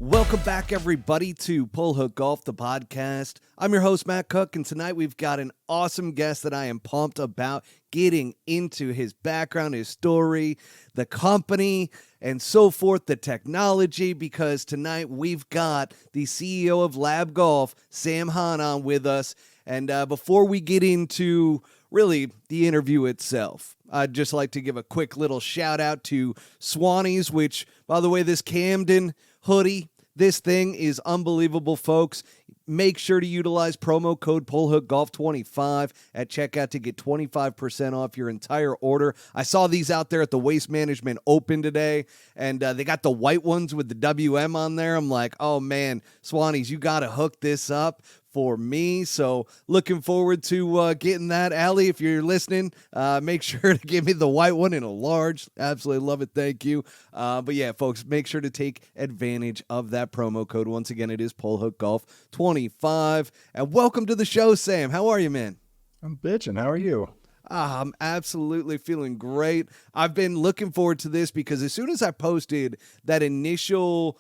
Welcome back, everybody, to Pull Hook Golf, the podcast. I'm your host, Matt Cook, and tonight we've got an awesome guest that I am pumped about getting into his background, his story, the company, and so forth, the technology, because tonight we've got the CEO of L.A.B Golf, Sam Hahn, on with us. And before we get into really the interview itself, I'd just like to give a quick little shout out to Swannies, which, by the way, this Camden hoodie, this thing is unbelievable, folks. Make sure to utilize promo code PullHookGolf25 at checkout to get 25% off your entire order. I saw these out there at the Waste Management Open today, and they got the white ones with the WM on there. I'm like, oh man, Swannies, you got to hook this up for me. So looking forward to getting that. Allie, if you're listening, make sure to give me the white one in a large. Absolutely love it. Thank you. But yeah, folks, make sure to take advantage of that promo code. Once again, it is PullHookGolf25. And welcome to the show, Sam. How are you, man? I'm bitching. How are you? I'm absolutely feeling great. I've been looking forward to this because as soon as I posted that initial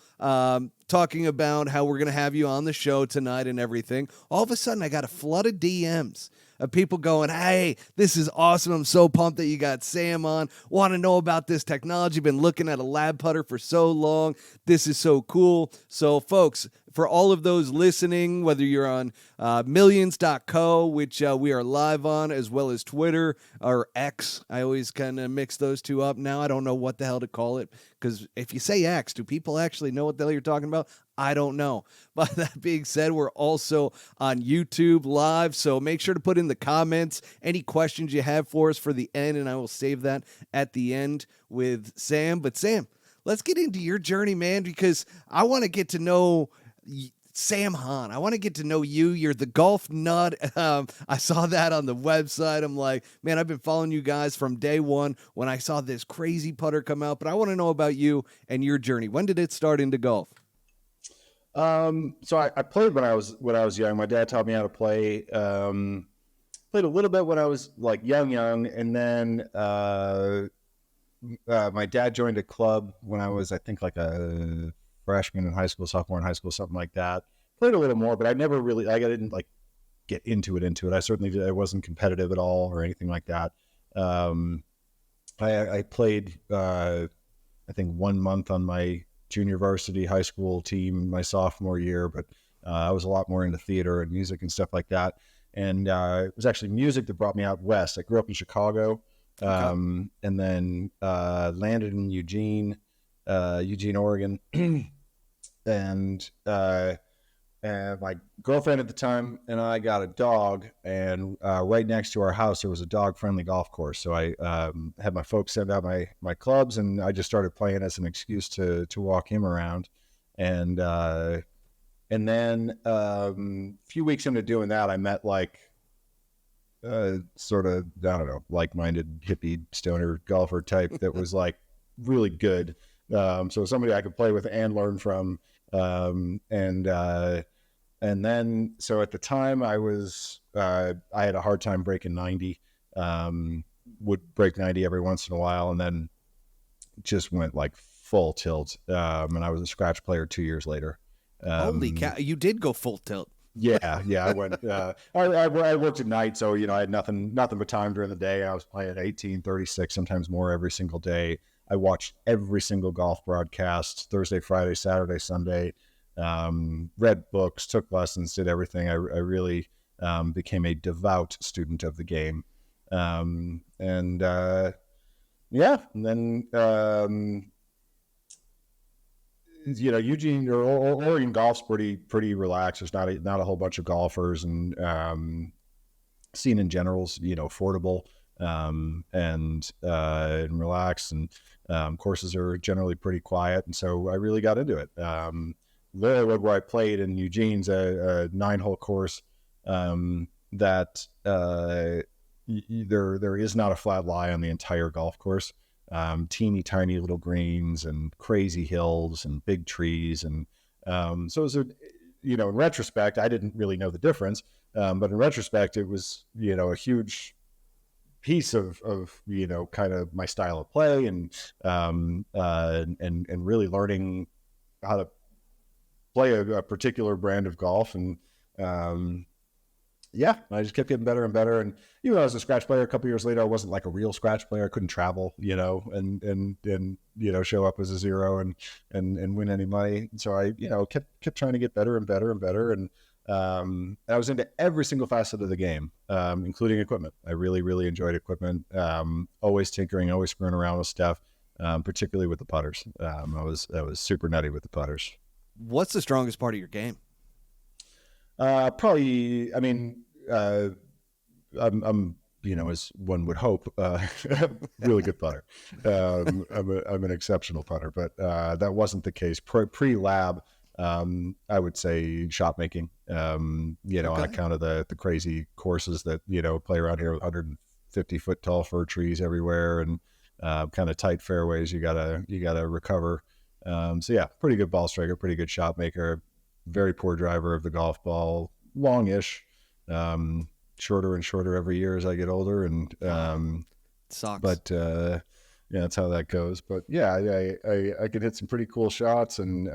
talking about how we're going to have you on the show tonight and everything, all of a sudden I got a flood of DMs of people going, hey, this is awesome. I'm so pumped that you got Sam on. Want to know about this technology. Been looking at a L.A.B putter for so long. This is so cool. So, folks, for all of those listening, whether you're on millions.co, which we are live on, as well as Twitter or X. I always kind of mix those two up now. I don't know what the hell to call it, because if you say X, do people actually know what the hell you're talking about? I don't know. But that being said, we're also on YouTube live, so make sure to put in the comments any questions you have for us for the end, and I will save that at the end with Sam. But Sam, let's get into your journey, man, because I want to get to know Sam Hahn. I want to get to know you. You're the golf nut. I saw that on the website. I'm like, man, I've been following you guys from day one when I saw this crazy putter come out, but I want to know about you and your journey. When did it start into golf? So I played when I was young. My dad taught me how to play. Played a little bit when I was like young, and then my dad joined a club when I was, I think, like a freshman in high school, sophomore in high school, something like that. Played a little more, but I never really, I didn't like get into it. I certainly I wasn't competitive at all or anything like that. I played, I think 1 month on my junior varsity high school team my sophomore year, but I was a lot more into theater and music and stuff like that. And it was actually music that brought me out west. I grew up in Chicago, and then landed in Eugene, Oregon. And my girlfriend at the time and I got a dog, and right next to our house there was a dog-friendly golf course. So I had my folks send out my clubs, and I just started playing as an excuse to walk him around. And then a few weeks into doing that, I met like sort of, I don't know, like-minded hippie stoner golfer type that was like really good. So somebody I could play with and learn from. And then, so at the time I had a hard time breaking 90, would break 90 every once in a while, and then just went like full tilt. And I was a scratch player 2 years later. Holy cow, you did go full tilt. Yeah. I went, I worked at night. So, I had nothing but time during the day. I was playing 18, 36, sometimes more every single day. I watched every single golf broadcast, Thursday, Friday, Saturday, Sunday, read books, took lessons, did everything. I really became a devout student of the game. And then, Eugene or Oregon golf's pretty relaxed. There's not a whole bunch of golfers, and scene in general's, affordable, and relaxed, and courses are generally pretty quiet. And so I really got into it. Literally where I played in Eugene's a 9-hole course, that there is not a flat lie on the entire golf course. Teeny tiny little greens and crazy hills and big trees. And so it was in retrospect, I didn't really know the difference. But in retrospect, it was, a huge piece of kind of my style of play, and really learning how to play a particular brand of golf. And yeah, I just kept getting better and better. And even though I was a scratch player, a couple years later, I wasn't like a real scratch player. I couldn't travel, and show up as a zero and win any money. So I, kept trying to get better and better and better. And I was into every single facet of the game, including equipment. I really, really enjoyed equipment. Always tinkering, always screwing around with stuff, particularly with the putters. I was super nutty with the putters. What's the strongest part of your game? Probably, I mean, I'm as one would hope, really good putter. I'm an exceptional putter, but that wasn't the case. Pre-lab, I would say shot making, on account of the crazy courses that, play around here with 150 foot tall fir trees everywhere and kind of tight fairways. You gotta recover. So yeah, pretty good ball striker, pretty good shot maker, very poor driver of the golf ball, longish, shorter and shorter every year as I get older. And, sucks. But, yeah, that's how that goes. But yeah, I could hit some pretty cool shots and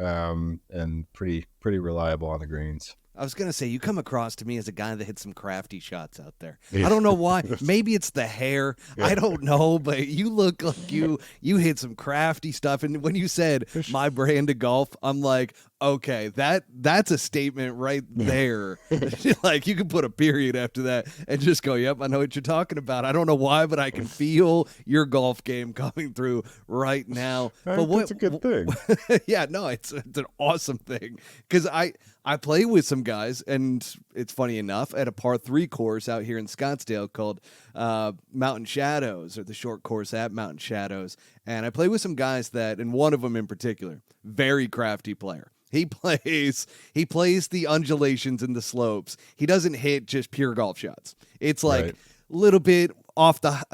pretty reliable on the greens. I was going to say, you come across to me as a guy that hits some crafty shots out there. Yeah. I don't know why. Maybe it's the hair. Yeah. I don't know, but you look like you hit some crafty stuff. And when you said my brand of golf, I'm like, okay, that's a statement right there. Like, you can put a period after that and just go, yep, I know what you're talking about. I don't know why, but I can feel your golf game coming through right now. But that's a good thing. Yeah, no, it's an awesome thing. Because I play with some guys, and it's funny enough, at a par 3 course out here in Scottsdale called Mountain Shadows, or the short course at Mountain Shadows. And I play with some guys that, and one of them in particular, very crafty player. He plays the undulations and the slopes. He doesn't hit just pure golf shots. It's like a little bit off the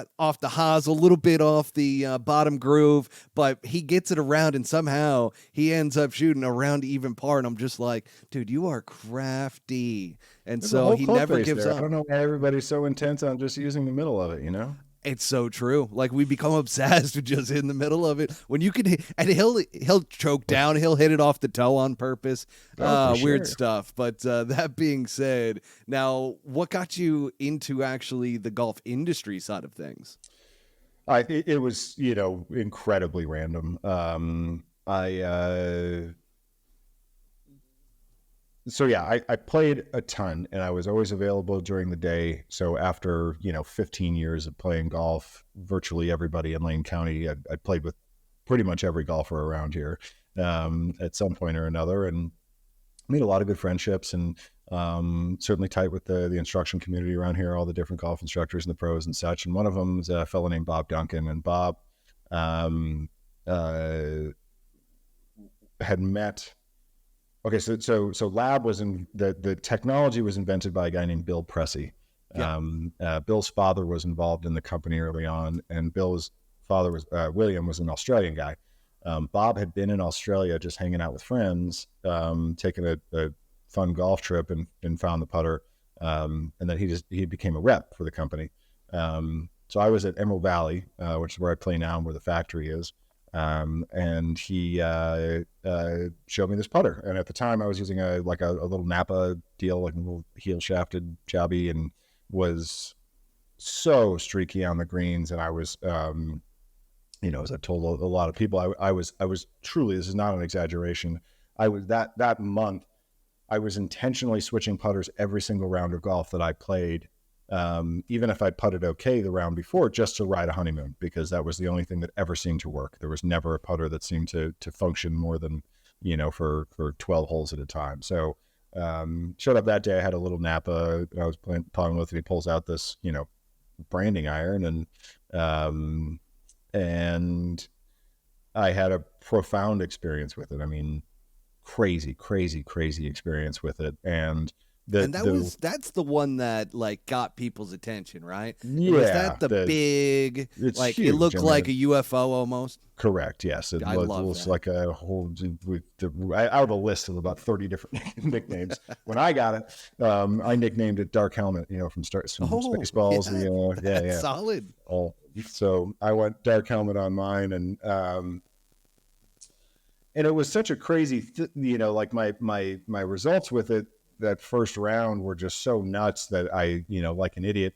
haas, a little bit off the bottom groove, but he gets it around, and somehow he ends up shooting around even par. And I'm just like, dude, you are crafty. And so he never gives up. I don't know why everybody's so intense on just using the middle of it, It's so true. Like, we become obsessed with just in the middle of it. When you can hit, and he'll choke down, he'll hit it off the toe on purpose. Weird stuff. But that being said, now what got you into actually the golf industry side of things? It was, incredibly random. So yeah, I played a ton, and I was always available during the day. So after 15 years of playing golf, virtually everybody in Lane County, I played with pretty much every golfer around here at some point or another, and made a lot of good friendships, and certainly tight with the instruction community around here, all the different golf instructors and the pros and such. And one of them is a fellow named Bob Duncan, and Bob had met. Okay, so L.A.B was the technology was invented by a guy named Bill Pressey. Yeah. Bill's father was involved in the company early on, and Bill's father was William was an Australian guy. Bob had been in Australia just hanging out with friends, taking a fun golf trip, and found the putter, and then he became a rep for the company. So I was at Emerald Valley, which is where I play now and where the factory is. And he showed me this putter, and at the time I was using a little Napa deal, like a little heel shafted jobby, and was so streaky on the greens. And I was, as I've told a lot of people, I was truly, this is not an exaggeration, I was that month I was intentionally switching putters every single round of golf that I played. Even if I'd putted okay the round before, just to ride a honeymoon, because that was the only thing that ever seemed to work. There was never a putter that seemed to function more than, for 12 holes at a time. So showed up that day, I had a little Napa I was playing with, and he pulls out this, branding iron, and I had a profound experience with it. I mean, crazy experience with it. And that's the one that got people's attention, right? Yeah. Was that the big, huge. It looked like a UFO almost? Correct. Yes. It was like a whole, out of a list of about 30 different nicknames. When I got it, I nicknamed it Dark Helmet, from Spaceballs. Yeah. Solid. So I went Dark Helmet on mine, and it was such a crazy, like my results with it that first round were just so nuts that I, like an idiot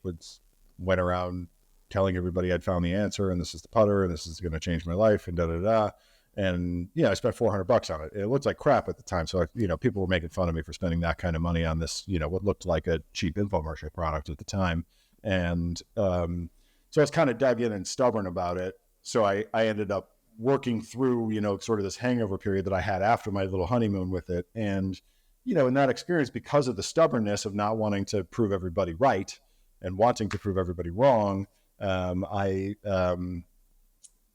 went around telling everybody I'd found the answer, and this is the putter, and this is going to change my life, and da da da. And I spent $400 on it. It looked like crap at the time, so people were making fun of me for spending that kind of money on this, what looked like a cheap infomercial product at the time. And so I was kind of dug in and stubborn about it. So I ended up working through, sort of this hangover period that I had after my little honeymoon with it. And, in that experience, because of the stubbornness of not wanting to prove everybody right and wanting to prove everybody wrong, I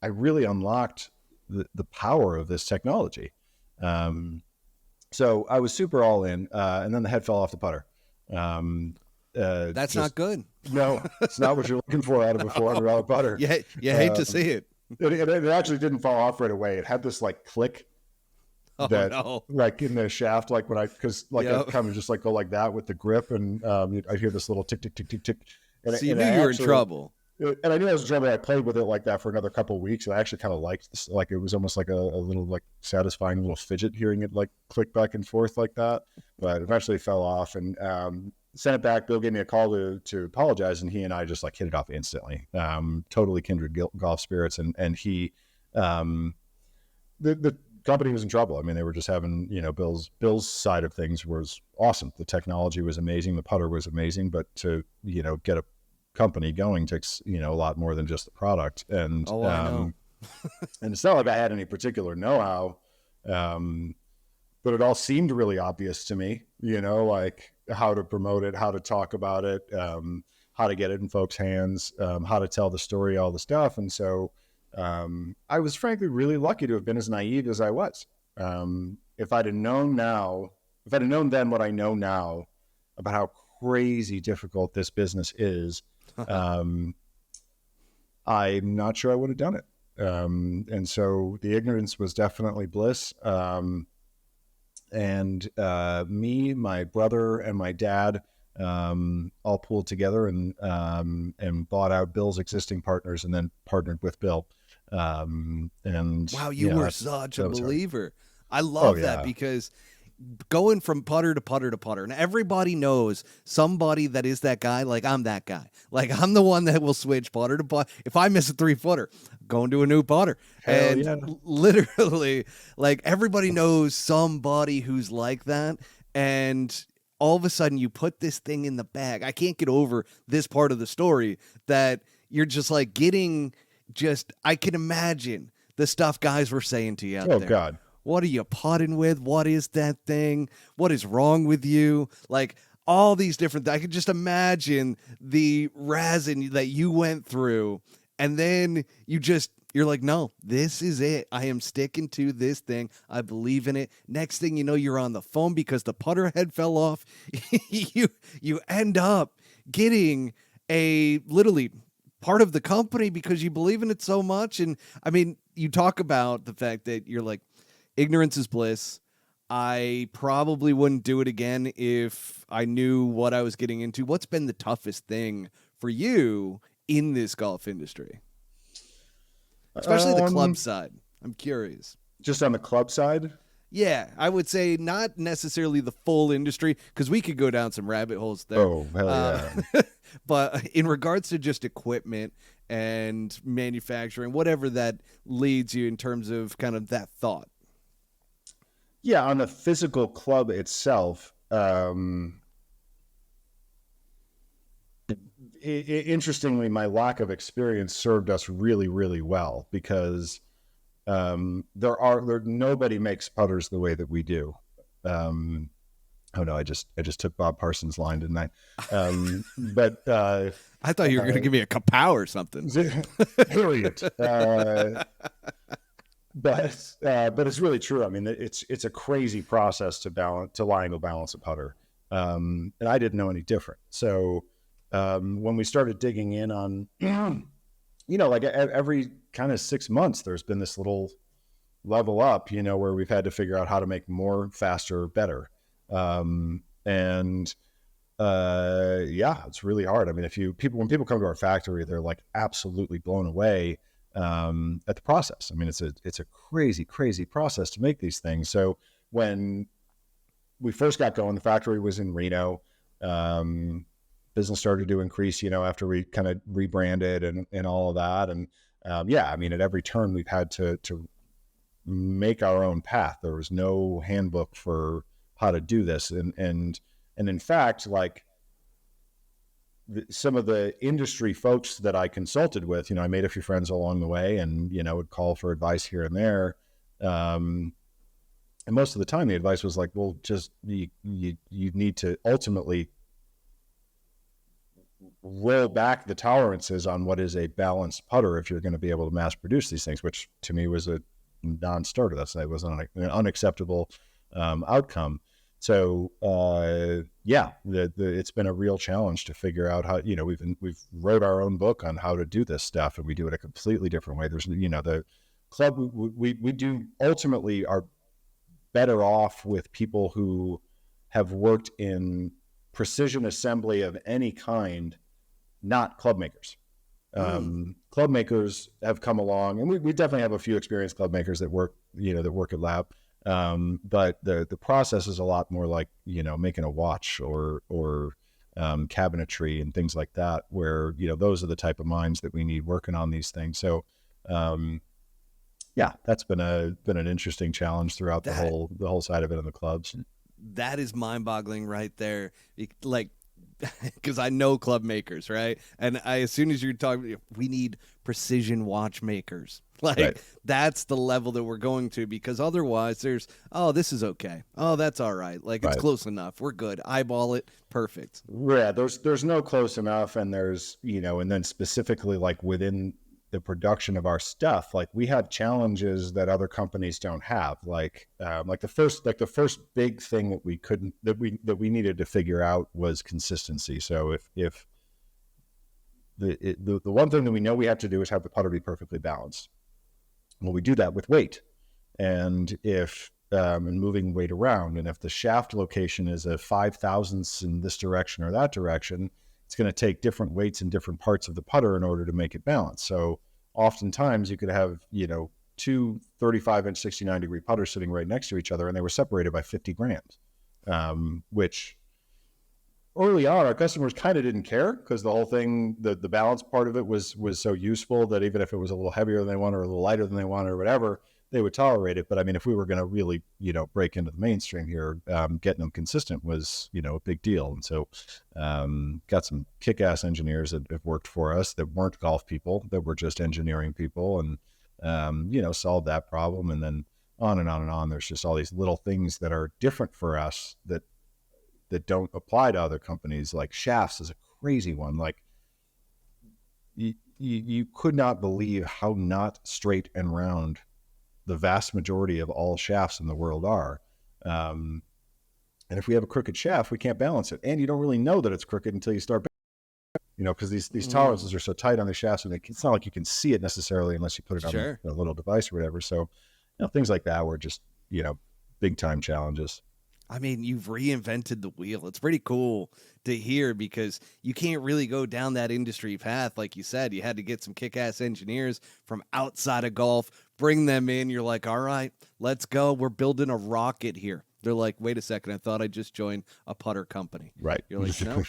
really unlocked the power of this technology. So I was super all in, and then the head fell off the putter. That's not good. No, it's not what you're looking for out of a $400 putter. You hate to see it. It actually didn't fall off right away. It had this like click like in the shaft, like when because I kind of just like go like that with the grip, and I hear this little tick, tick, tick, tick, tick. And so you knew you were in trouble. And I knew I was in trouble. I played with it like that for another couple of weeks, and I actually kind of liked this. Like, it was almost like a little like satisfying little fidget hearing it like click back and forth like that. But eventually it fell off, and sent it back. Bill gave me a call to apologize, and he and I just like hit it off instantly. Totally kindred golf spirits, and he, the company was in trouble. I mean, they were just having, Bill's side of things was awesome. The technology was amazing. The putter was amazing, but to, get a company going takes, a lot more than just the product. And, I know. And it's not like I had any particular know-how, but it all seemed really obvious to me, like how to promote it, how to talk about it, how to get it in folks' hands, how to tell the story, all the stuff. And so, I was frankly really lucky to have been as naive as I was. If I'd have known then what I know now about how crazy difficult this business is, I'm not sure I would have done it. And so the ignorance was definitely bliss. And me, my brother, and my dad all pulled together and bought out Bill's existing partners, and then partnered with Bill. And wow, you were such a believer. I love that, because going from putter to putter to putter, and everybody knows somebody that is that guy. Like, I'm that guy. Like, I'm the one that will switch putter to putter. If I miss a 3-footer, going to a new putter. Literally, like, everybody knows somebody who's like that. And all of a sudden you put this thing in the bag. I can't get over this part of the story that you're just like getting I can imagine the stuff guys were saying to you out there. Oh, God. What are you putting with? What is that thing? What is wrong with you? Like, all these different I could just imagine the razzing that you went through. And then you're like, no, this is it. I am sticking to this thing. I believe in it. Next thing you know, you're on the phone because the putter head fell off. you end up getting a literally part of the company because you believe in it so much. And I mean, you talk about the fact that you're like, ignorance is bliss. I probably wouldn't do it again if I knew what I was getting into. What's been the toughest thing for you in this golf industry? Especially the club side. I'm curious. Just on the club side? Yeah, I would say not necessarily the full industry, because we could go down some rabbit holes there. Oh, hell yeah. But in regards to just equipment and manufacturing, whatever that leads you in terms of kind of that thought. Yeah, on the physical club itself, interestingly, my lack of experience served us really, really well, because nobody makes putters the way that we do. Oh no, I just took Bob Parsons' line, didn't I? But I thought you were going to give me a kapow or something. Brilliant. But it's really true. I mean, it's a crazy process to balance a putter, and I didn't know any different. So when we started digging in on, like every kind of 6 months, there's been this little level up, where we've had to figure out how to make more, faster, better. It's really hard. I mean, when people come to our factory, they're like absolutely blown away. at the process. I mean, it's a crazy, crazy process to make these things. So when we first got going, the factory was in Reno. Business started to increase, after we kind of rebranded and all of that. And I mean, at every turn we've had to make our own path. There was no handbook for how to do this. And in fact, like some of the industry folks that I consulted with, I made a few friends along the way and, would call for advice here and there. And most of the time the advice was like, well, just you need to ultimately roll back the tolerances on what is a balanced putter if you're going to be able to mass produce these things, which to me was a non-starter. That was an unacceptable outcome. So it's been a real challenge to figure out how, we've wrote our own book on how to do this stuff, and we do it a completely different way. There's, the club, we do ultimately are better off with people who have worked in precision assembly of any kind, not club makers. Club makers have come along, and we definitely have a few experienced club makers that work at L.A.B. But the process is a lot more like, making a watch or cabinetry and things like that, where, those are the type of minds that we need working on these things. So, that's been an interesting challenge throughout the whole side of it in the clubs. That is mind-boggling right there. Like, because I know club makers, right? And as soon as you're talking, we need precision watchmakers. Like, right. That's the level that we're going to, because otherwise there's, this is okay. Oh, that's all right. Like, it's close enough. We're good. Eyeball it. Perfect. Yeah, there's no close enough. And there's, and then specifically like within the production of our stuff, like we have challenges that other companies don't have. Like the first big thing that we needed to figure out was consistency. So if the one thing that we know we have to do is have the putter be perfectly balanced. Well, we do that with weight, and and moving weight around. And if the shaft location is a 5/1000ths in this direction or that direction, it's going to take different weights in different parts of the putter in order to make it balance. So oftentimes you could have, two 35-inch 69-degree putters sitting right next to each other, and they were separated by 50 grams, which early on our customers kind of didn't care, because the whole thing, the balance part of it was so useful that even if it was a little heavier than they wanted or a little lighter than they wanted or whatever, they would tolerate it. But I mean, if we were going to really, break into the mainstream here, getting them consistent was, a big deal. And so got some kick-ass engineers that have worked for us that weren't golf people, that were just engineering people, and, solved that problem. And then on and on and on. There's just all these little things that are different for us that don't apply to other companies. Like shafts is a crazy one. Like you could not believe how not straight and round the vast majority of all shafts in the world are. And if we have a crooked shaft, we can't balance it. And you don't really know that it's crooked until you start, because these tolerances are so tight on the shafts, and it's not like you can see it necessarily unless you put it on a little device or whatever. So, things like that were just, big time challenges. I mean, you've reinvented the wheel. It's pretty cool to hear, because you can't really go down that industry path. Like you said, you had to get some kick-ass engineers from outside of golf, bring them in. You're like, all right, let's go. We're building a rocket here. They're like, wait a second, I thought I just joined a putter company. Right. You're like, no,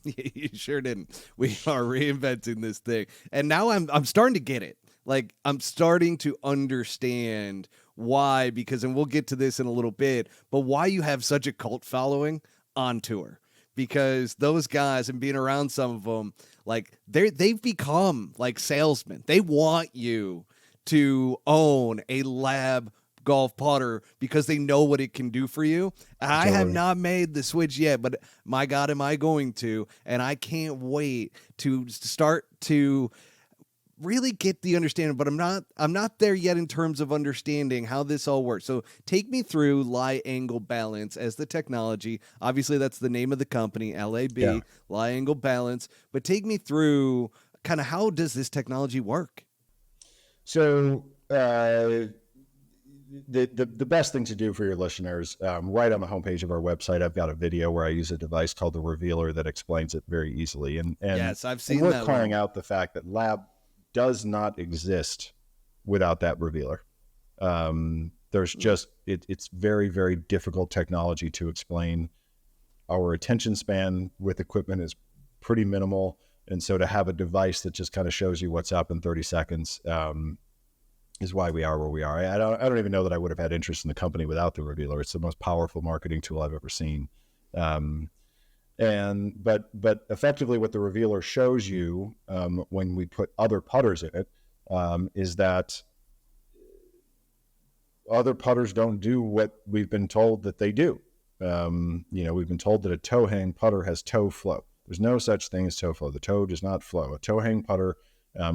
you sure didn't. We are reinventing this thing. And now I'm starting to get it. Like, I'm starting to understand why, because, and we'll get to this in a little bit, but why you have such a cult following on tour. Because those guys, and being around some of them, like they've become like salesmen. They want you to own a L.A.B golf putter because they know what it can do for you. I have not made the switch yet, but my God, am I going to? And I can't wait to start to really get the understanding, but I'm not there yet in terms of understanding how this all works. So take me through lie angle balance as the technology. Obviously that's the name of the company, L.A.B, lie angle balance, but take me through kind of how does this technology work? So, the best thing to do for your listeners, right on the homepage of our website, I've got a video where I use a device called the Revealer that explains it very easily. And yes, I've seen that. We're calling out the fact that L.A.B does not exist without that revealer. There's just, it's very, very difficult technology to explain. Our attention span with equipment is pretty minimal. And so to have a device that just kind of shows you what's up in 30 seconds is why we are where we are. I don't even know that I would have had interest in the company without the revealer. It's the most powerful marketing tool I've ever seen. But effectively what the revealer shows you when we put other putters in it is that other putters don't do what we've been told that they do. We've been told that a toe hang putter has toe flow. There's no such thing as toe flow. The toe does not flow. A toe hang putter,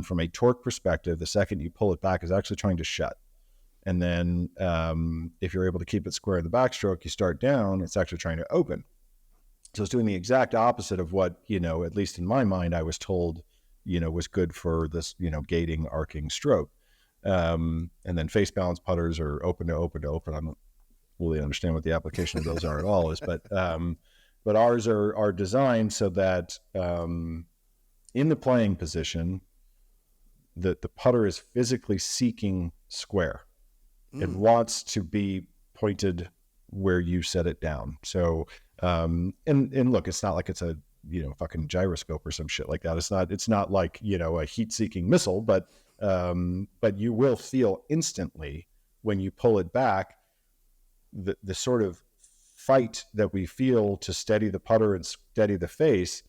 from a torque perspective, the second you pull it back is actually trying to shut. And then if you're able to keep it square in the backstroke, you start down, it's actually trying to open. So it's doing the exact opposite of what, at least in my mind, I was told, was good for this, gating, arcing stroke. And then face balance putters are open to open to open. I don't really understand what the application of those are at all, but ours are designed so that in the playing position, the putter is physically seeking square. It wants to be pointed where you set it down. So, and look, it's not like it's a, fucking gyroscope or some shit like that. It's not like, a heat seeking missile, but you will feel instantly when you pull it back, the sort of fight that we feel to steady the putter and steady the face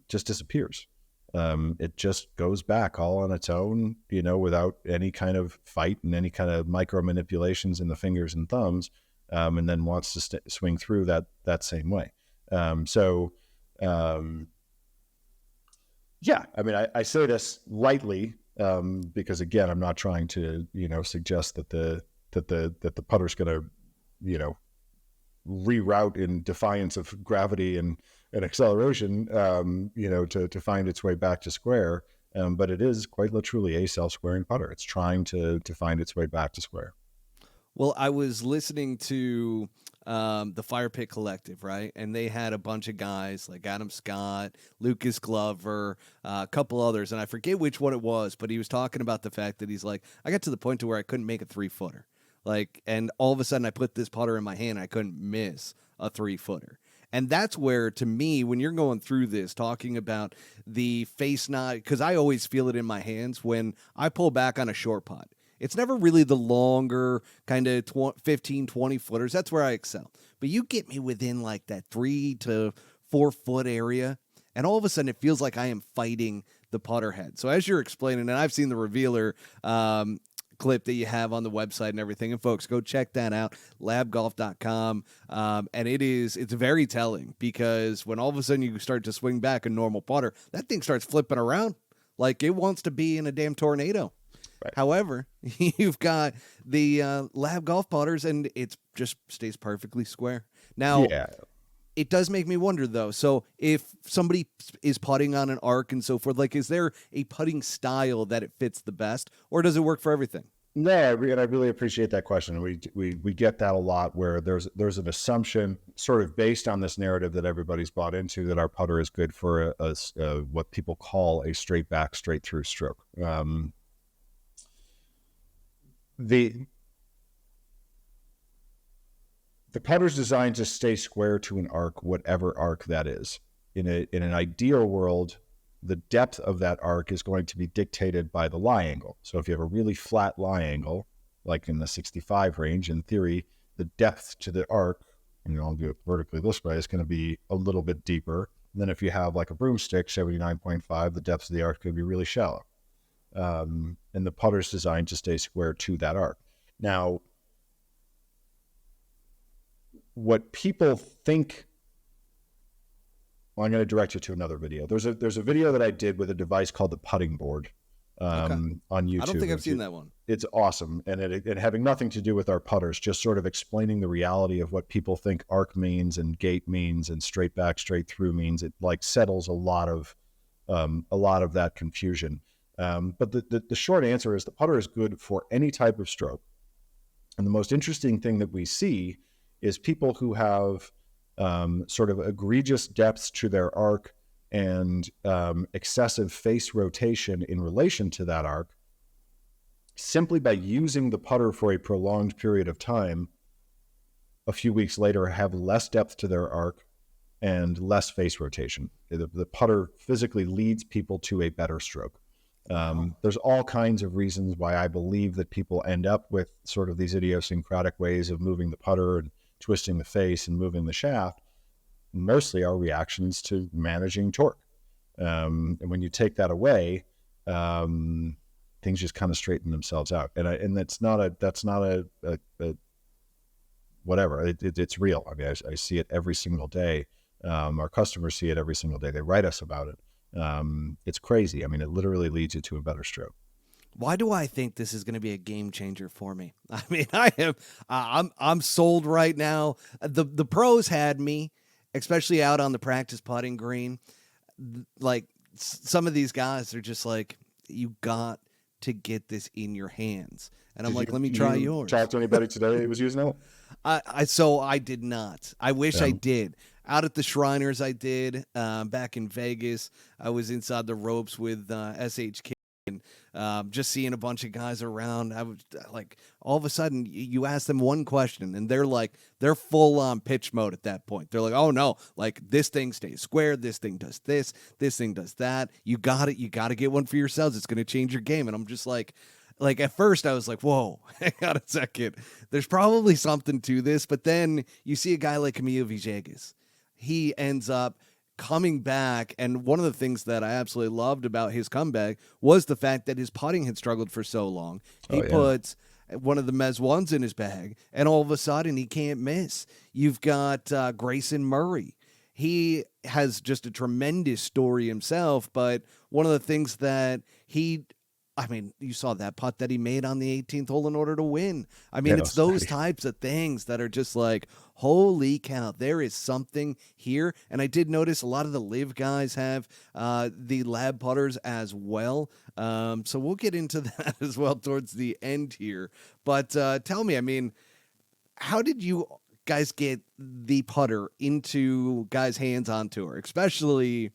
just disappears. It just goes back all on its own, without any kind of fight and any kind of micro manipulations in the fingers and thumbs, and then wants to swing through that same way. Yeah, I mean, I say this lightly because again, I'm not trying to, suggest that the putter's going to, reroute in defiance of gravity and acceleration, to find its way back to square. But it is quite literally a self-squaring putter. It's trying to find its way back to square. Well, I was listening to the Fire Pit Collective, right? And they had a bunch of guys like Adam Scott, Lucas Glover, a couple others, and I forget which one it was, but he was talking about the fact that he's like, I got to the point to where I couldn't make a 3-footer. And all of a sudden I put this putter in my hand, I couldn't miss a 3-footer. And that's where, to me, when you're going through this, talking about the face knot, because I always feel it in my hands when I pull back on a short putt. It's never really the longer kind of 15, 20 footers. That's where I excel. But you get me within like that 3 to 4 foot area, and all of a sudden it feels like I am fighting the putter head. So as you're explaining, and I've seen the revealer clip that you have on the website and everything, and folks, go check that out, labgolf.com. And it's very telling, because when all of a sudden you start to swing back a normal putter, that thing starts flipping around like it wants to be in a damn tornado. Right. However, you've got the Lab golf putters, and it just stays perfectly square. Now, yeah. It does make me wonder, though. So if somebody is putting on an arc and so forth, like, is there a putting style that it fits the best, or does it work for everything? No, and I really appreciate that question. We get that a lot, where there's an assumption sort of based on this narrative that everybody's bought into, that our putter is good for a what people call a straight back, straight through stroke. The putter's designed to stay square to an arc, whatever arc that is. In an ideal world, the depth of that arc is going to be dictated by the lie angle. So if you have a really flat lie angle, like in the 65 range, in theory, the depth to the arc, and I'll do it vertically this way, is going to be a little bit deeper. And then if you have like a broomstick, 79.5, the depth of the arc could be really shallow. And the putter's designed to stay square to that arc. Now, what people think, well, I'm going to direct you to another video. There's a video that I did with a device called the putting board on YouTube. I don't think I've seen that one. It's awesome. And it having nothing to do with our putters, just sort of explaining the reality of what people think arc means and gate means and straight back, straight through means. It like settles a lot of that confusion. But the short answer is the putter is good for any type of stroke. And the most interesting thing that we see is people who have sort of egregious depths to their arc and excessive face rotation in relation to that arc, simply by using the putter for a prolonged period of time, a few weeks later have less depth to their arc and less face rotation. The putter physically leads people to a better stroke. There's all kinds of reasons why I believe that people end up with sort of these idiosyncratic ways of moving the putter and twisting the face and moving the shaft. Mostly are reactions to managing torque. And when you take that away, things just kind of straighten themselves out. And that's not a whatever. It's real. I mean, I see it every single day. Our customers see it every single day. They write us about it. It's crazy. I mean, it literally leads you to a better stroke. Why do I think this is going to be a game changer for me? I mean, I'm sold right now. The pros had me, especially out on the practice putting green. Like some of these guys are just like, you got to get this in your hands. And I'm let me try yours. Talk to anybody today who was using it? So I did not. I wish I did. Out at the Shriners, I did. Back in Vegas, I was inside the ropes with SHK. And just seeing a bunch of guys around, I was like, all of a sudden you ask them one question and they're full on pitch mode at that point. They're like, oh no, like this thing stays square, this thing does this thing does that. You got to get one for yourselves. It's going to change your game. And I'm just like at first I was like, whoa, hang on a second. There's probably something to this. But then you see a guy like Camilo Villegas. He ends up coming back, and one of the things that I absolutely loved about his comeback was the fact that his putting had struggled for so long. He puts one of the Mez ones in his bag, and all of a sudden he can't miss. You've got Grayson Murray. He has just a tremendous story himself, but one of the things that you saw that putt that he made on the 18th hole in order to win. I mean, it's those types of things that are just like, holy cow, there is something here. And I did notice a lot of the LIV guys have the L.A.B putters as well. So we'll get into that as well towards the end here. But tell me, I mean, how did you guys get the putter into guys' hands on tour, especially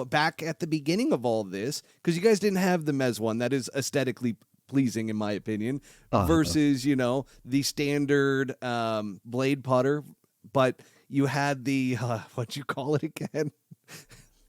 back at the beginning of all this, because you guys didn't have the Mez one that is aesthetically pleasing, in my opinion, versus, the standard blade putter, but you had the, what'd you call it again?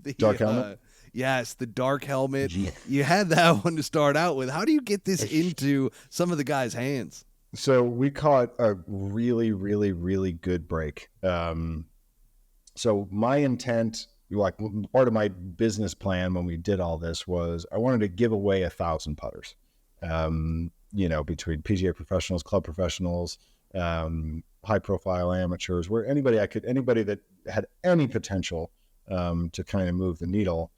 The dark helmet? Yes, the dark helmet. Yeah. You had that one to start out with. How do you get this into some of the guys' hands? So we caught a really, really, really good break. So my intent, like part of my business plan when we did all this, was I wanted to give away 1,000 putters, between PGA professionals, club professionals, high profile amateurs, where anybody that had any potential to kind of move the needle,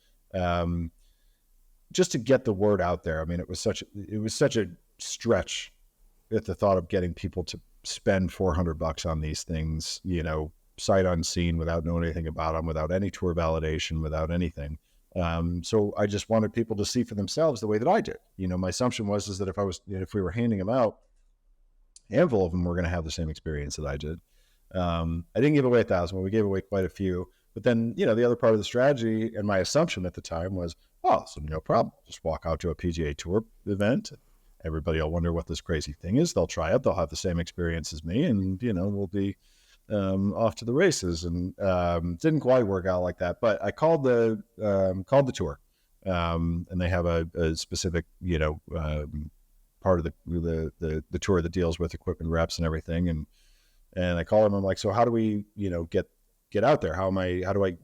just to get the word out there. I mean, it was such a stretch at the thought of getting people to spend $400 on these things, sight unseen, without knowing anything about them, without any tour validation, without anything. So I just wanted people to see for themselves the way that I did. My assumption was that if we were handing them out, a handful of them were going to have the same experience that I did. I didn't give away 1,000, but we gave away quite a few. But then, the other part of the strategy and my assumption at the time was, so no problem. Just walk out to a PGA Tour event. Everybody will wonder what this crazy thing is. They'll try it. They'll have the same experience as me, and we'll be off to the races. And didn't quite work out like that. But I called the tour, and they have a specific part of the tour that deals with equipment reps and everything. And I called them. I'm like, so how do we get out there? How do I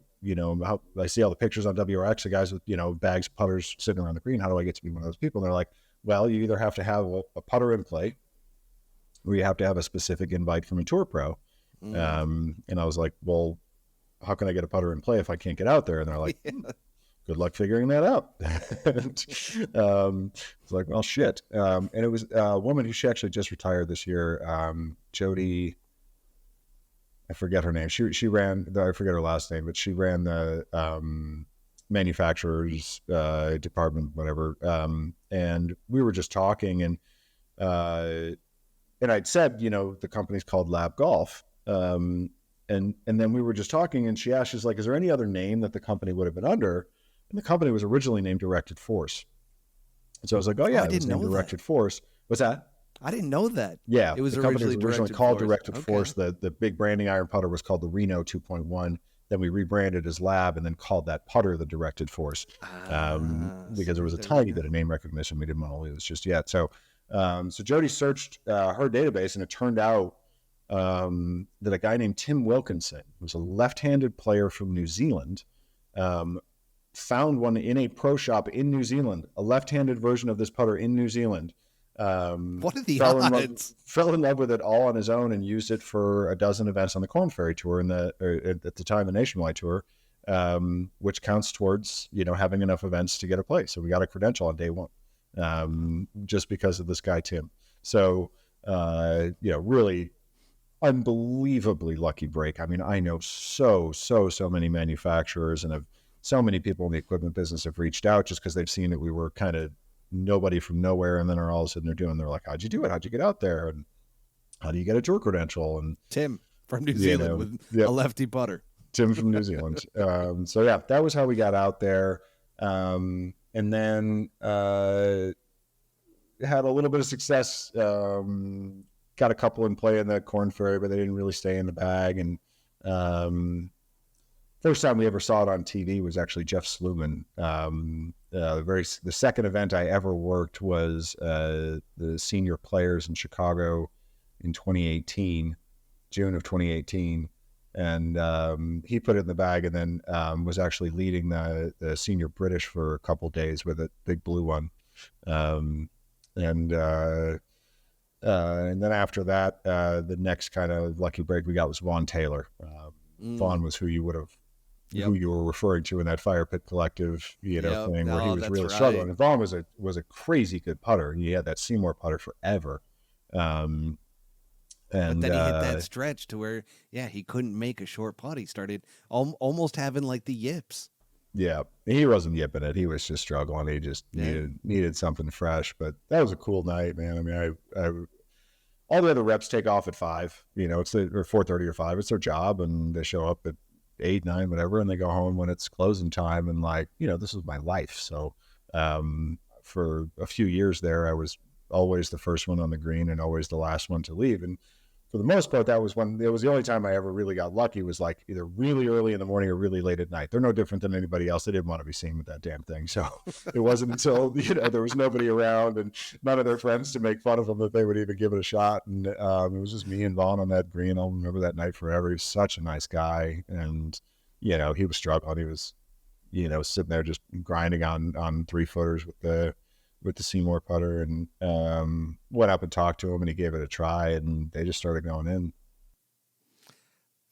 I see all the pictures on WRX, the guys with bags, putters sitting around the green. How do I get to be one of those people? And they're like, well, you either have to have a putter in play, or you have to have a specific invite from a tour pro. And I was like, well, how can I get a putter in play if I can't get out there? And they're like, good luck figuring that out. It's like, well, shit. And it was a woman who she actually just retired this year, Jody. I forget her name. She ran, I forget her last name, but she ran the manufacturer's department, whatever. And we were just talking, and I'd said, the company's called L.A.B Golf. And then we were just talking, and she asked, she's like, is there any other name that the company would have been under? And the company was originally named Directed Force. And so I was like, oh yeah, I it was didn't named know that. Directed Force. What's that? I didn't know that. Yeah, It was the company was originally originally Directed called Force. Directed Okay. Force. The big branding iron putter was called the Reno 2.1. Then we rebranded as L.A.B and then called that putter the Directed Force, because there was a there we tiny go. bit of name recognition we didn't want to lose just yet. So, so Jody searched her database, and it turned out that a guy named Tim Wilkinson, who was a left-handed player from New Zealand, found one in a pro shop in New Zealand, a left-handed version of this putter in New Zealand. What are the odds? odds? Fell in love with it all on his own and used it for a dozen events on the Corn Ferry Tour at the time the Nationwide Tour, which counts towards having enough events to get a place. So we got a credential on day one, just because of this guy Tim. So really unbelievably lucky break. I mean, I know so many manufacturers and so many people in the equipment business have reached out just because they've seen that we were kind of nobody from nowhere, and then all of a sudden they're like, how'd you do it? How'd you get out there? And how do you get a tour credential? And Tim from New Zealand with a lefty putter. Tim from New Zealand. So yeah, that was how we got out there. And then had a little bit of success. Got a couple in play in the Corn Ferry, but they didn't really stay in the bag. And first time we ever saw it on TV was actually Jeff Sluman. The second event I ever worked was the Senior Players in Chicago in 2018, June of 2018. And he put it in the bag, and then was actually leading the Senior British for a couple days with a big blue one. And then after that, the next kind of lucky break we got was Vaughn Taylor. Vaughn was who you would have, who you were referring to in that Fire Pit Collective, thing where he was really struggling. And Vaughn was a crazy good putter. He had that Seymour putter forever. And but then he hit that stretch to where, he couldn't make a short putt. He started almost having like the yips. Yeah, he wasn't yipping it. He was just struggling. He just needed something fresh. But that was a cool night, man. I mean, I all the other reps take off at 5. It's or 4:30 or 5. It's their job, and they show up at 8, 9, whatever, and they go home when it's closing time. And this was my life. So for a few years there, I was always the first one on the green and always the last one to leave. And for the most part, it was the only time I ever really got lucky, was like either really early in the morning or really late at night. They're no different than anybody else. They didn't want to be seen with that damn thing. So it wasn't until, there was nobody around and none of their friends to make fun of them that they would even give it a shot. And it was just me and Vaughn on that green. I'll remember that night forever. He was such a nice guy. And, he was struggling. He was, sitting there just grinding on 3-footers with the Seymour putter, and went up and talked to him, and he gave it a try, and they just started going in.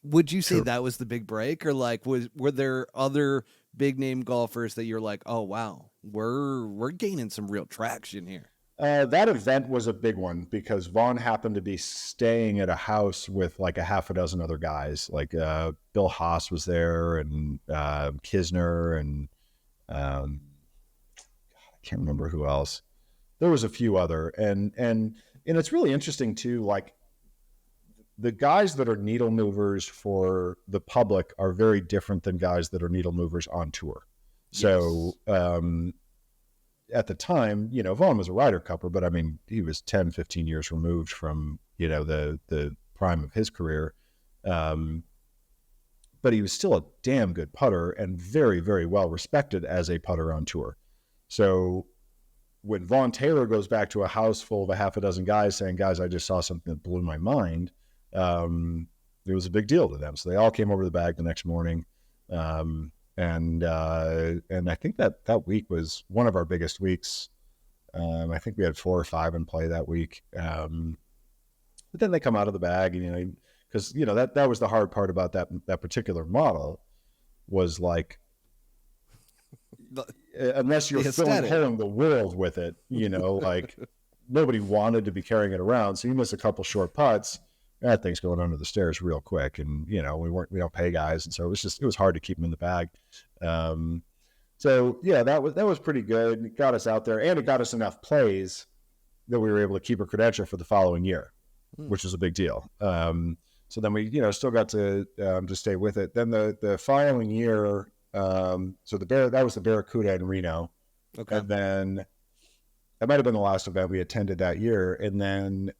Would you say that was the big break, or were there other big name golfers that you're like, oh wow, we're gaining some real traction here? That event was a big one because Vaughn happened to be staying at a house with like a half a dozen other guys. Like Bill Haas was there, and Kisner, and I can't remember who else. There was a few other, and it's really interesting too. Like the guys that are needle movers for the public are very different than guys that are needle movers on tour. So at the time, Vaughn was a Ryder Cupper, but I mean, he was 10, 15 years removed from, the prime of his career. But he was still a damn good putter and very, very well respected as a putter on tour. So when Vaughn Taylor goes back to a house full of a half a dozen guys saying, guys, I just saw something that blew my mind, it was a big deal to them. So they all came over to the bag the next morning. And I think that week was one of our biggest weeks. I think we had 4 or 5 in play that week. But then they come out of the bag, and, because, that was the hard part about that particular model, was like, unless you're filling the world with it, like nobody wanted to be carrying it around. So you miss a couple short putts, that thing's going under the stairs real quick. And, we don't pay guys. And so it was hard to keep them in the bag. So yeah, that was pretty good. It got us out there, and it got us enough plays that we were able to keep a credential for the following year, which was a big deal. So then we, still got to stay with it. Then the following year, so that was the Barracuda in Reno. Okay. And then that might have been the last event we attended that year. And then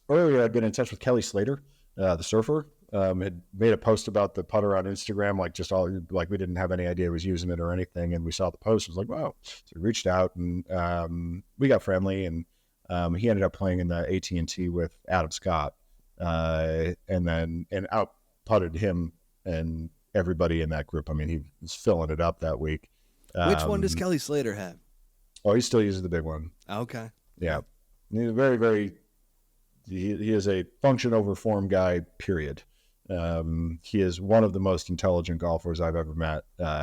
earlier I'd been in touch with Kelly Slater, the surfer, had made a post about the putter on Instagram, like we didn't have any idea he was using it or anything. And we saw the post, it was like, wow. So we reached out and we got friendly, and he ended up playing in the AT&T with Adam Scott, and out putted him and everybody in that group. I mean, he was filling it up that week. Which one does Kelly Slater have? Oh, he still uses the big one. Okay. Yeah. He's very, very, he is a function over form guy, period. He is one of the most intelligent golfers I've ever met.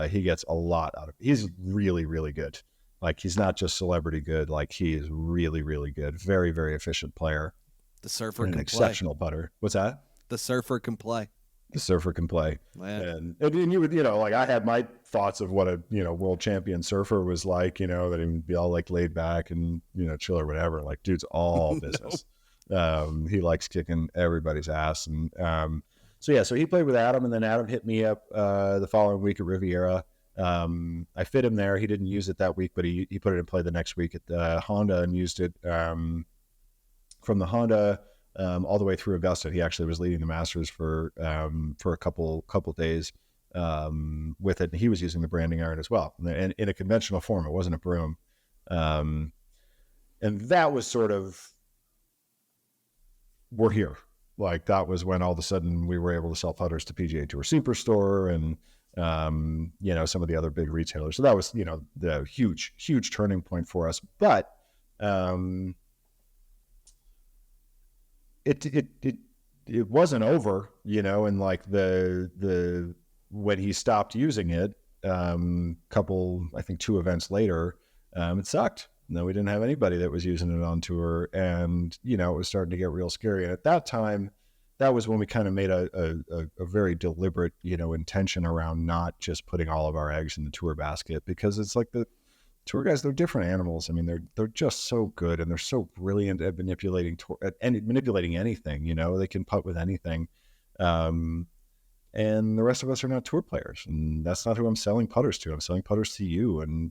He gets a lot out of it. He's really, really good. Like, he's not just celebrity good. Like, he is really, really good. Very, very efficient player. The surfer and can an exceptional play. putter. What's that? The surfer can play. The surfer can play. Man. And you would, like, I had my thoughts of what a, world champion surfer was like, that he would be all like laid back and, chill or whatever. Like, dude's all business. He likes kicking everybody's ass. And so he played with Adam, and then Adam hit me up the following week at Riviera. I fit him there. He didn't use it that week, but he put it in play the next week at Honda and used it from the Honda all the way through Augusta. He actually was leading the Masters for a couple days with it. And he was using the branding iron as well, and in a conventional form. It wasn't a broom. And that was sort of, we're here. Like, that was when all of a sudden we were able to sell putters to PGA Tour Superstore and some of the other big retailers. So that was, the huge turning point for us. But it wasn't over, and like the when he stopped using it, I think 2 events later, it sucked. No, we didn't have anybody that was using it on tour, and it was starting to get real scary. And at that time, that was when we kind of made a very deliberate, intention around not just putting all of our eggs in the tour basket, because it's like the tour guys, they're different animals. I mean, they're just so good, and they're so brilliant at manipulating anything. They can putt with anything. And the rest of us are not tour players, and that's not who I'm selling putters to. I'm selling putters to you. And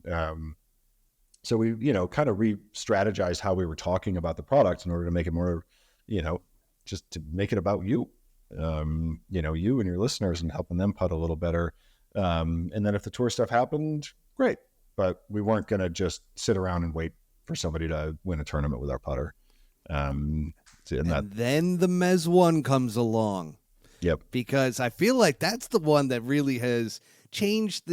so we, kind of re-strategized how we were talking about the product in order to make it more, just to make it about you, you and your listeners, and helping them putt a little better. And then if the tour stuff happened, great. But we weren't going to just sit around and wait for somebody to win a tournament with our putter. And then the Mez 1 comes along. Yep. Because I feel like that's the one that really has changed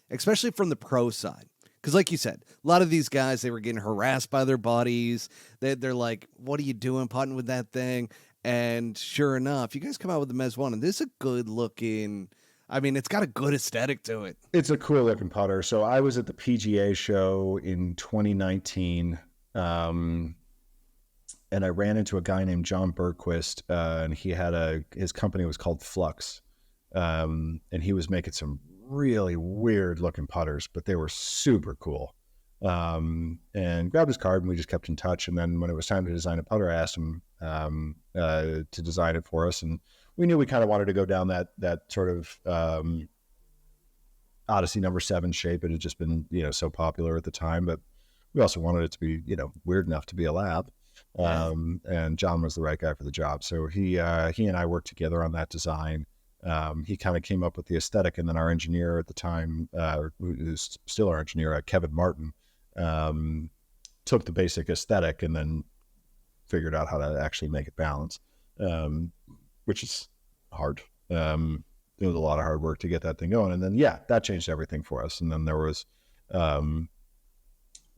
especially from the pro side. Because like you said, a lot of these guys, they were getting harassed by their buddies. They're like, what are you doing putting with that thing? And sure enough, you guys come out with the Mez 1, and this is a good looking, it's got a good aesthetic to it. It's a cool looking putter. So I was at the PGA show in 2019, and I ran into a guy named John Bergquist, and he had his company was called Flux, and he was making some really weird looking putters, but they were super cool. And grabbed his card, and we just kept in touch. And then when it was time to design a putter, I asked him to design it for us. And we knew we kind of wanted to go down that sort of Odyssey number 7 shape. It had just been, so popular at the time, but we also wanted it to be, weird enough to be a lab. And John was the right guy for the job. So he and I worked together on that design. He kind of came up with the aesthetic, and then our engineer at the time, who's still our engineer, Kevin Martin, took the basic aesthetic and then figured out how to actually make it balance, which is hard. It was a lot of hard work to get that thing going. And then, that changed everything for us. And then there was,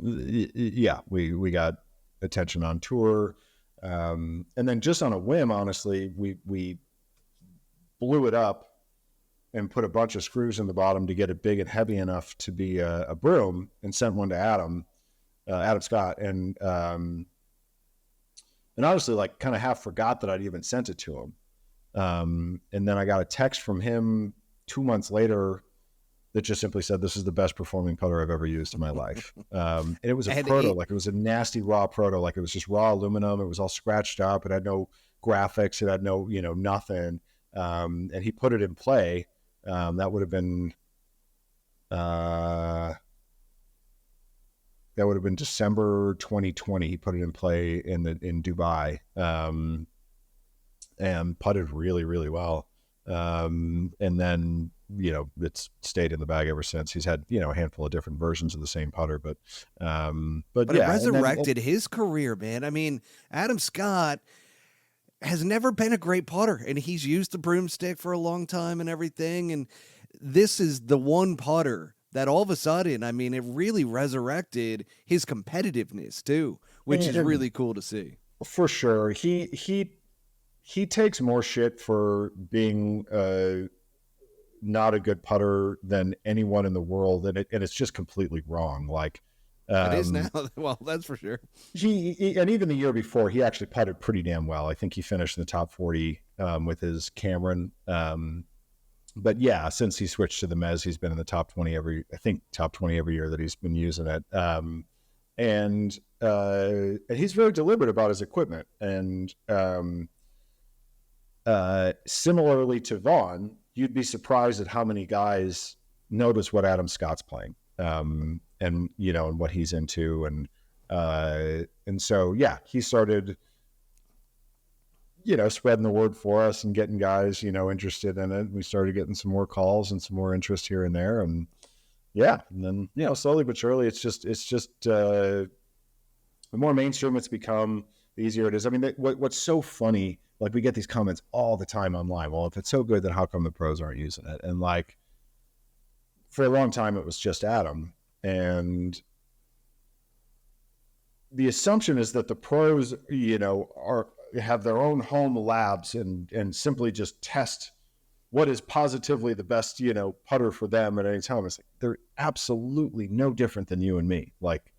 we got attention on tour. And then just on a whim, honestly, we blew it up and put a bunch of screws in the bottom to get it big and heavy enough to be a broom, and sent one to Adam Scott. And honestly, like, kind of half forgot that I'd even sent it to him. And then I got a text from him 2 months later that just simply said, "This is the best performing putter I've ever used in my life." And it was a proto, like it was a nasty raw proto, like it was just raw aluminum. It was all scratched up. It had no graphics. It had no, nothing. And he put it in play. That would have been December 2020. He put it in play in Dubai, and putted really, really well. And then, it's stayed in the bag ever since. He's had, a handful of different versions of the same putter, but But yeah, it resurrected his career, man. I mean, Adam Scott has never been a great putter, and he's used the broomstick for a long time and everything. And this is the one putter that all of a sudden, I mean, it really resurrected his competitiveness too, which is really cool to see. For sure. He takes more shit for being not a good putter than anyone in the world, and it's just completely wrong. Like, it is now. Well, that's for sure. He and even the year before, he actually putted pretty damn well. I think he finished in the top 40 with his Cameron. But yeah, since he switched to the Mez, he's been in the top 20 every year that he's been using it. And he's very deliberate about his equipment. And similarly to Vaughn, you'd be surprised at how many guys notice what Adam Scott's playing, and and what he's into, and so yeah, he started spreading the word for us and getting guys interested in it. We started getting some more calls and some more interest here and there, and yeah, and then slowly but surely, it's just the more mainstream it's become, the easier it is. I mean, what's so funny, like, we get these comments all the time online. Well, if it's so good, then how come the pros aren't using it? And like, for a long time, it was just Adam. And the assumption is that the pros, have their own home labs and simply just test what is positively the best, putter for them at any time. It's like, they're absolutely no different than you and me. Like,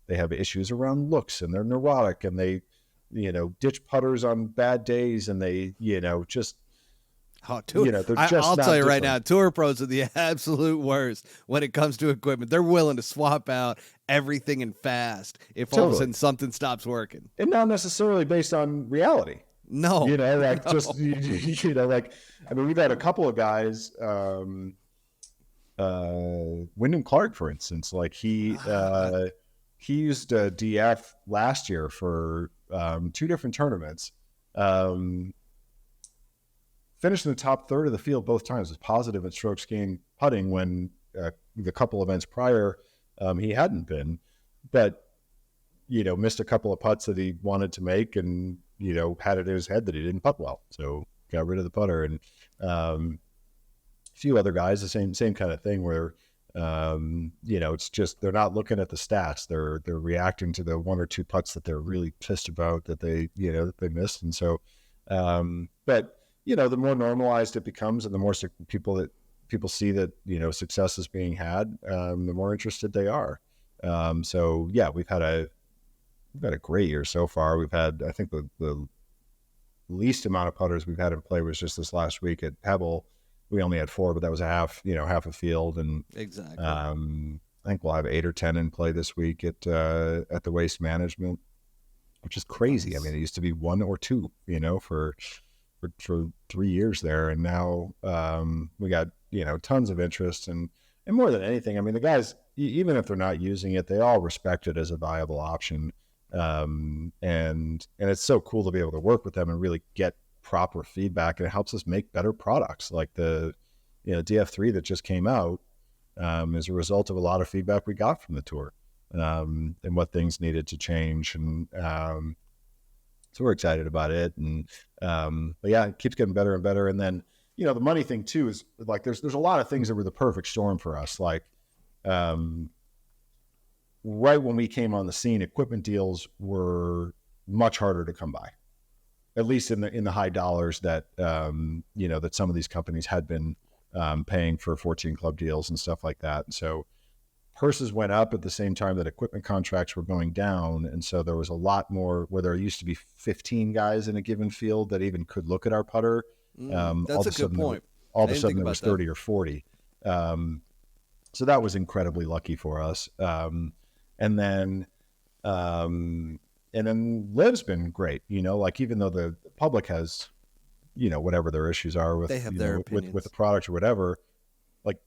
they have issues around looks, and they're neurotic, and they, ditch putters on bad days, and they, just, they're just I'll tell you right now, tour pros are the absolute worst when it comes to equipment. They're willing to swap out everything and fast if all of a sudden something stops working. And not necessarily based on reality. No. Like, no. Just, like, I mean, we've had a couple of guys, Wyndham Clark, for instance, like he used a DF last year for 2 different tournaments. Finished in the top third of the field both times. Was positive at strokes gained putting when the couple events prior he hadn't been, but missed a couple of putts that he wanted to make, and had it in his head that he didn't putt well, so got rid of the putter. And a few other guys, the same kind of thing, where it's just, they're not looking at the stats. They're reacting to the 1 or 2 putts that they're really pissed about that they that they missed. And so, but the more normalized it becomes, and the more people see that success is being had, the more interested they are. So yeah, we've had a great year so far. We've had, I think, the least amount of putters we've had in play was just this last week at Pebble. We only had 4, but that was half a field. And exactly. I think we'll have 8 or 10 in play this week at the Waste Management, which is crazy. Nice. I mean, it used to be 1 or 2, for 3 years there, and now we got tons of interest, and more than anything, I mean, the guys, even if they're not using it, they all respect it as a viable option, and it's so cool to be able to work with them and really get proper feedback, and it helps us make better products. Like the DF3 that just came out as a result of a lot of feedback we got from the tour, and what things needed to change, and so we're excited about it. And but yeah, it keeps getting better and better. And then the money thing too is, like, there's a lot of things that were the perfect storm for us. Like right when we came on the scene, equipment deals were much harder to come by, at least in the high dollars that that some of these companies had been paying for 14 club deals and stuff like that. And so purses went up at the same time that equipment contracts were going down. And so there was a lot more, where there used to be 15 guys in a given field that even could look at our putter. That's a good point. All of a sudden there was 30 or 40. So that was incredibly lucky for us. And then And then L.A.B's been great, like even though the public has, whatever their issues are with, They have their with the opinions. product or whatever, like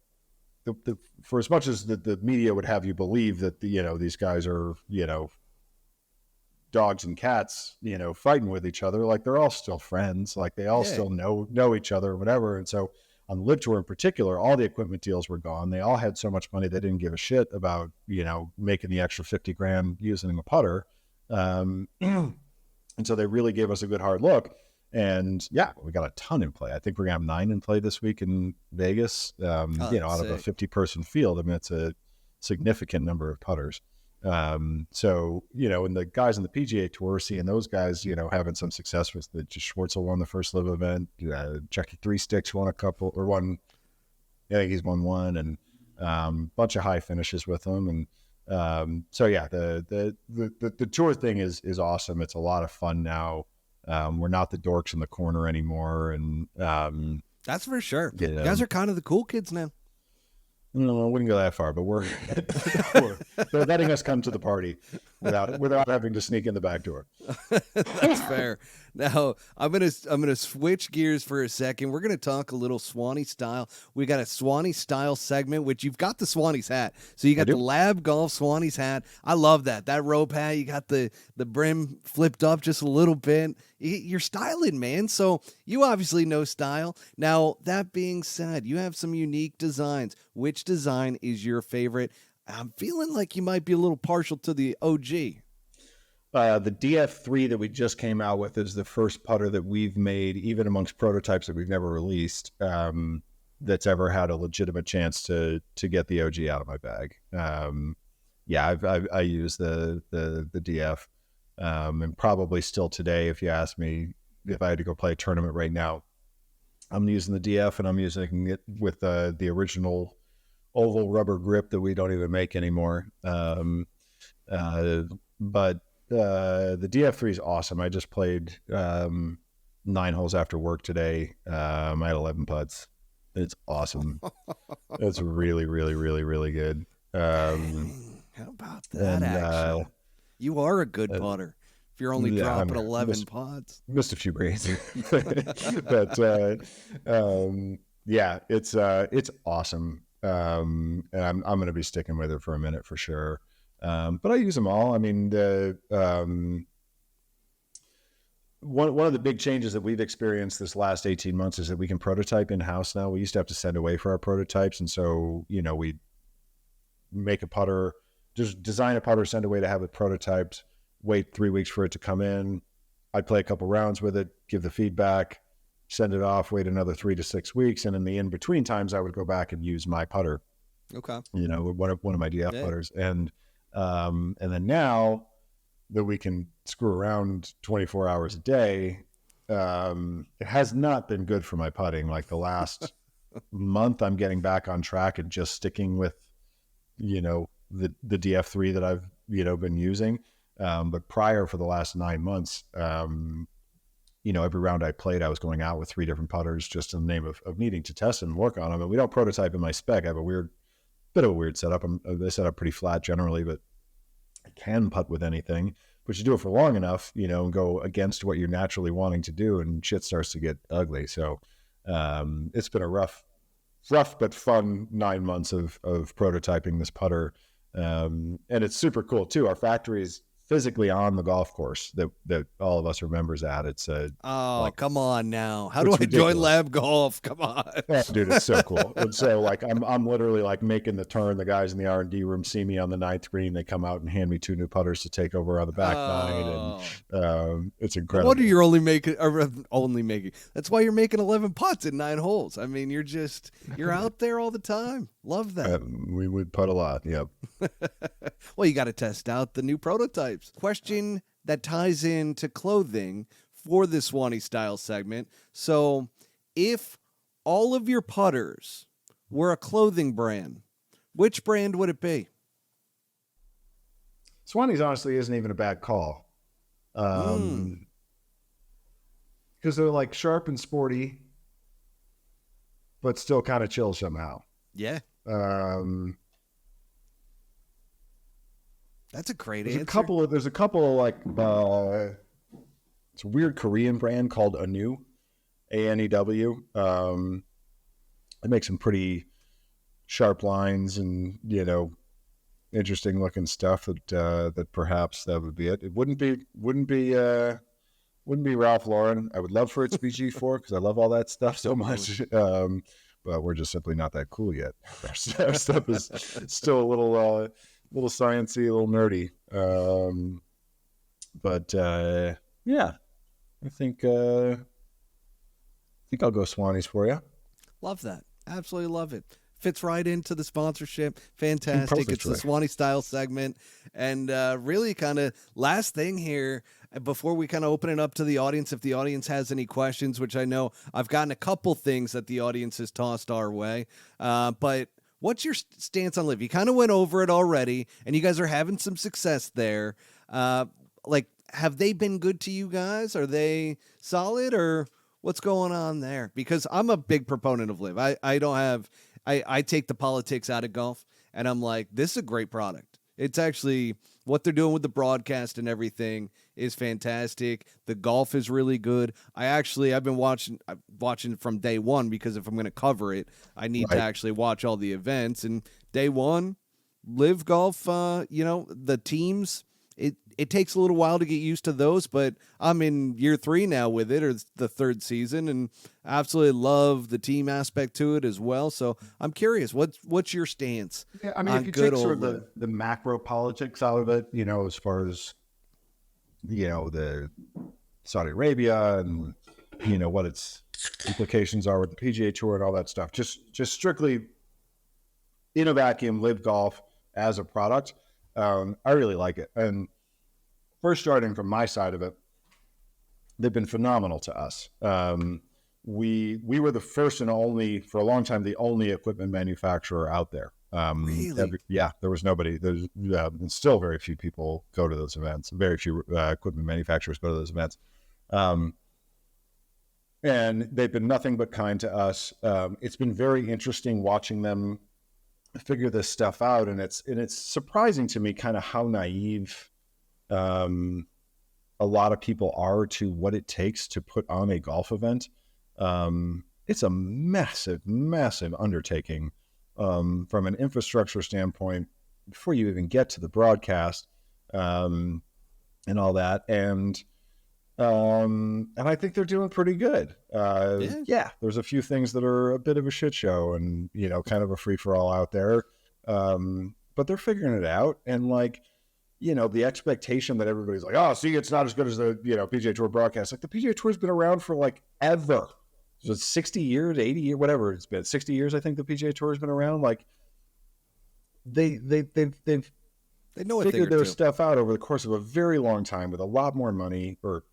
for as much as the media would have you believe that these guys are, dogs and cats, fighting with each other, like they're all still friends, like they all Yeah. still know each other or whatever. And so on the L.A.B Tour in particular, all the equipment deals were gone. They all had so much money they didn't give a shit about, making the extra 50 grand using a putter. And so they really gave us a good hard look. And yeah, we got a ton in play. I think we're gonna have 9 in play this week in Vegas. Oh, Out of a sick. 50-person field. I mean, it's a significant number of putters. So, and the guys in the PGA Tour, seeing those guys, having some success with the Schwartzel won the first L.A.B event. Chucky Three Sticks won a couple, or one. I think he's won one, and bunch of high finishes with them. And so yeah, the tour thing is awesome. It's a lot of fun now. We're not the dorks in the corner anymore, and That's for sure. you You guys are kind of the cool kids now. no, I wouldn't go that far, but they're letting us come to the party without having to sneak in the back door. That's fair. Now I'm gonna switch gears for a second. We're gonna talk a little Swanee style. We got a Swanee style segment, which you've got the Swanee's hat. So you got the L.A.B Golf Swanee's hat. I love that. That rope hat. You got the brim flipped up just a little bit. You're styling, man. So you obviously know style. Now that being said, you have some unique designs. Which design is your favorite? I'm feeling like you might be a little partial to the OG. The DF3 that we just came out with is the first putter that we've made, even amongst prototypes that we've never released, that's ever had a legitimate chance to get the OG out of my bag. I use the DF, and probably still today, if you ask me if I had to go play a tournament right now, I'm using the DF, and I'm using it with the original oval rubber grip that we don't even make anymore. But the DF3 is awesome. I just played 9 holes after work today. I had 11 putts. It's awesome. It's really, really, really, really good. Dang, how about that action? You are a good putter. If you're only dropping 11 putts. Missed a few greens. But yeah, it's awesome. And I'm going to be sticking with it for a minute for sure. But I use them all. I mean, one of the big changes that we've experienced this last 18 months is that we can prototype in-house now. We used to have to send away for our prototypes. And so, we make a putter, just design a putter, send away to have it prototyped, wait 3 weeks for it to come in. I'd play a couple rounds with it, give the feedback, send it off, wait another 3 to 6 weeks. And in the in-between times, I would go back and use my putter. Okay. One of my DF putters. And then now that we can screw around 24 hours a day, it has not been good for my putting. Like the last month, I'm getting back on track and just sticking with, the DF3 that I've, been using. But prior, for the last 9 months, every round I played, I was going out with 3 different putters just in the name of needing to test and work on them. And we don't prototype in my spec. I have a bit of a weird setup. They set up pretty flat generally, but I can putt with anything. But you do it for long enough, and go against what you're naturally wanting to do, and shit starts to get ugly. So it's been a rough but fun 9 months of prototyping this putter. And it's super cool too. Our factory is physically on the golf course that all of us are members at. It's come on now. How do I join L.A.B Golf? Come on. Yeah, dude, it's so cool. And so I'm literally making the turn. The guys in the R&D room see me on the 9th green. They come out and hand me 2 new putters to take over on the back 9. And it's incredible. No wonder you're only making. That's why you're making 11 putts in 9 holes. I mean, you're out there all the time. Love that. We would putt a lot. Yep. Well, you got to test out the new prototypes. Question that ties into clothing for this Swanee style segment. So if all of your putters were a clothing brand, which brand would it be? Swanee's honestly isn't even a bad call. Because they're sharp and sporty, but still kind of chill somehow. Yeah. That's a great There's answer. a couple of like it's a weird Korean brand called Anu, ANEW. It makes some pretty sharp lines and, you know, interesting looking stuff that perhaps that would be it. It wouldn't be Ralph Lauren. I would love for it to be G4 because I love all that stuff so much. But we're just simply not that cool yet. Our stuff is still a little sciencey, a little nerdy. But yeah, I think I'll go Swannies for you. Love that. Absolutely love it. Fits right into the sponsorship. Fantastic. It's the Swanee Style segment. And really kind of last thing here before we kind of open it up to the audience, if the audience has any questions, which I know I've gotten a couple things that the audience has tossed our way. But what's your stance on LIV? You kind of went over it already, and you guys are having some success there. Like, have they been good to you guys? Are they solid, or what's going on there? Because I'm a big proponent of LIV. I take the politics out of golf, and I'm like, this is a great product. It's actually what they're doing with the broadcast and everything is fantastic. The golf is really good. I've been watching from day one because if I'm going to cover it, I need to actually watch all the events. And day one, LIV Golf, the teams, it takes a little while to get used to those, but I'm in year 3 now with it, or the 3rd season, and absolutely love the team aspect to it as well. So I'm curious, what's your stance? Yeah, I mean, if you take sort of the macro politics out of it, you know, as far as, you know, the Saudi Arabia and, you know, what its implications are with the PGA Tour and all that stuff, just strictly in a vacuum, LIV Golf as a product, I really like it. And first, starting from my side of it, they've been phenomenal to us. We were the first and only, for a long time, the only equipment manufacturer out there. Really? There was nobody. There's and still very few people go to those events. Very few equipment manufacturers go to those events. And they've been nothing but kind to us. It's been very interesting watching them figure this stuff out, and it's surprising to me kind of how naive a lot of people are to what it takes to put on a golf event. It's a massive, massive undertaking from an infrastructure standpoint before you even get to the broadcast and all that. And I think they're doing pretty good. There's a few things that are a bit of a shit show and, you know, kind of a free for all out there. But they're figuring it out. And like, you know, the expectation that everybody's like, oh, see, it's not as good as the, you know, PGA Tour broadcast. Like the PGA Tour has been around for like ever. So it's 60 years, 80 years, whatever it's been. 60 years, I think the PGA Tour has been around. Like they've know figured their stuff out over the course of a very long time with a lot more money, or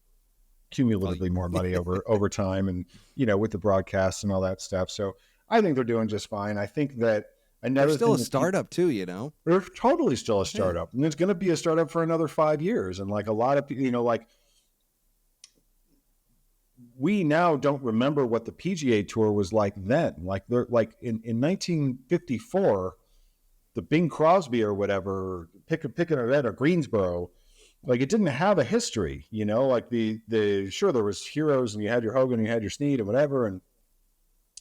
cumulatively more money over time, and, you know, with the broadcasts and all that stuff. So I think they're doing just fine. I think that they're still a startup too, you know. They're totally still a startup, and it's going to be a startup for another 5 years. And like a lot of people, you know, like we now don't remember what the PGA Tour was like then. Like they're like in 1954, the Bing Crosby or whatever, pick an event, or Greensboro. Like it didn't have a history, you know, like sure there was heroes and you had your Hogan and you had your Snead and whatever.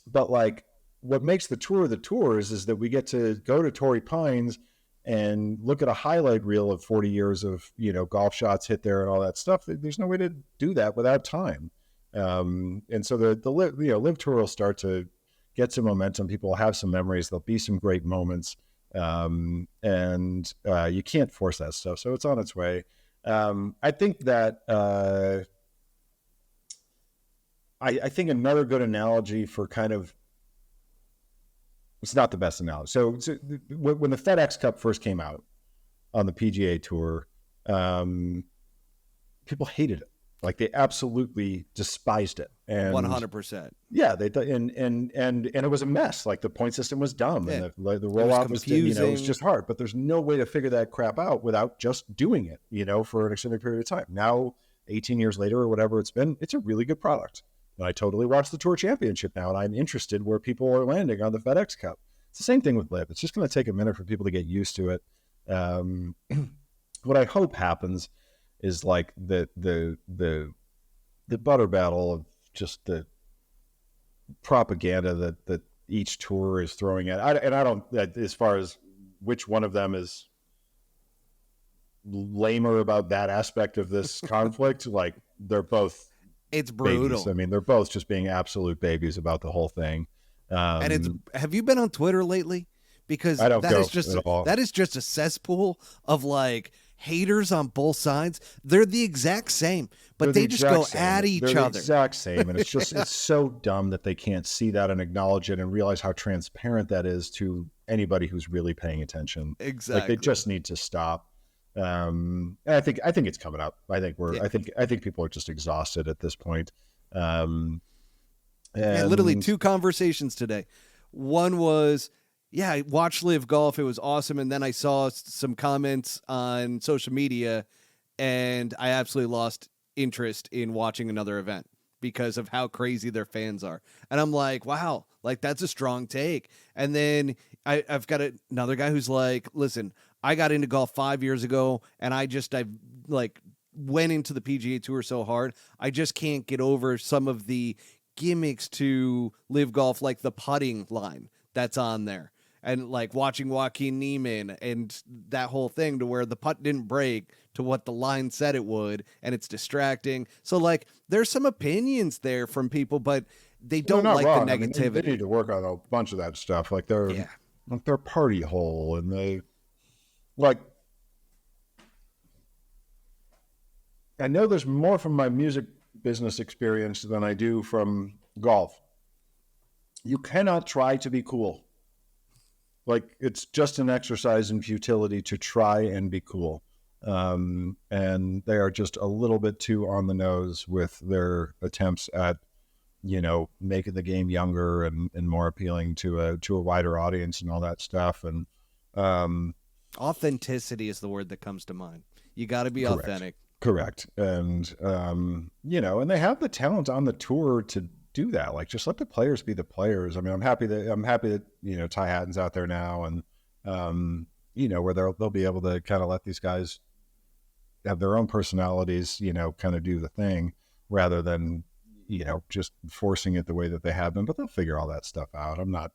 But like what makes the tour of the tours is that we get to go to Torrey Pines and look at a highlight reel of 40 years of, you know, golf shots hit there and all that stuff. There's no way to do that without time. And so the LIV Tour will start to get some momentum. People will have some memories. There'll be some great moments. And you can't force that stuff. So it's on its way. I think that I think another good analogy for kind of, it's not the best analogy. So when the FedEx Cup first came out on the PGA Tour, people hated it. Like they absolutely despised it. And 100%. Yeah, and it was a mess. Like the point system was dumb, and the rollout was, you know, it was just hard. But there's no way to figure that crap out without just doing it, you know, for an extended period of time. Now, 18 years later or whatever it's been, it's a really good product. And I totally watch the Tour Championship now, and I'm interested where people are landing on the FedEx Cup. It's the same thing with LIV. It's just going to take a minute for people to get used to it. what I hope happens is like the butter battle of just the propaganda that each tour is throwing at. I don't, as far as which one of them is lamer about that aspect of this conflict, like they're both It's brutal. babies. I mean, they're both just being absolute babies about the whole thing. And have you been on Twitter lately? Because I don't that go is just at all. that is just a cesspool of like haters on both sides. They're the exact same, but they just go at each They're other. the exact same, and it's just it's so dumb that they can't see that and acknowledge it and realize how transparent that is to anybody who's really paying attention. Exactly. Like they just need to stop. And I think it's coming up. I think I think people are just exhausted at this point. And literally 2 conversations today. One was, yeah, I watched Live Golf. It was awesome. And then I saw some comments on social media and I absolutely lost interest in watching another event because of how crazy their fans are. And I'm like, wow, like that's a strong take. And then I've got another guy who's like, listen, I got into golf 5 years ago and I like went into the PGA Tour so hard. I just can't get over some of the gimmicks to Live Golf, like the putting line that's on there. And like watching Joaquin Neiman and that whole thing to where the putt didn't break to what the line said it would, and it's distracting. So like there's some opinions there from people, but they don't like wrong. the negativity. I mean, they need to work on a bunch of that stuff. Like their party hole, and they like. I know there's more from my music business experience than I do from golf. You cannot try to be cool. Like it's just an exercise in futility to try and be cool. And they are just a little bit too on the nose with their attempts at, making the game younger and more appealing to a wider audience and all that stuff. And authenticity is the word that comes to mind. You got to be authentic. Correct. And, and they have the talent on the tour to do that. Like just let the players be the players. I mean, I'm happy that, Ty Hatton's out there now and, where they'll be able to kind of let these guys have their own personalities, kind of do the thing rather than, just forcing it the way that they have been, but they'll figure all that stuff out. I'm not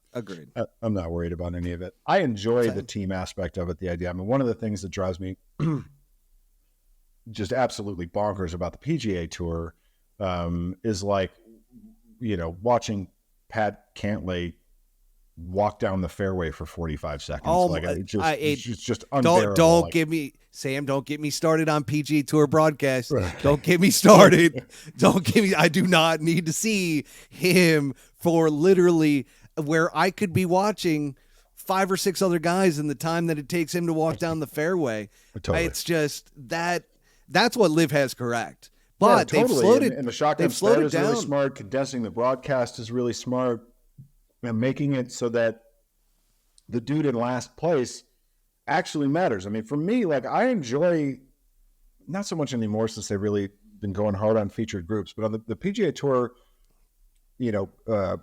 worried about any of it. I enjoy the team aspect of it. The idea. I mean, one of the things that drives me just absolutely bonkers about the PGA Tour is like, watching Pat Cantlay walk down the fairway for 45 seconds. Oh, it's just unbearable. Don't get me started on PGA Tour broadcast. Don't get me started. I do not need to see him for literally where I could be watching 5 or 6 other guys in the time that it takes him to walk down the fairway. Totally. It's just that's what Liv has correct. But totally. they've slowed it. And the shotgun slide is really smart. Condensing the broadcast is really smart. And making it so that the dude in last place actually matters. I mean, for me, like I enjoy, not so much anymore since they've really been going hard on featured groups, but on the PGA Tour,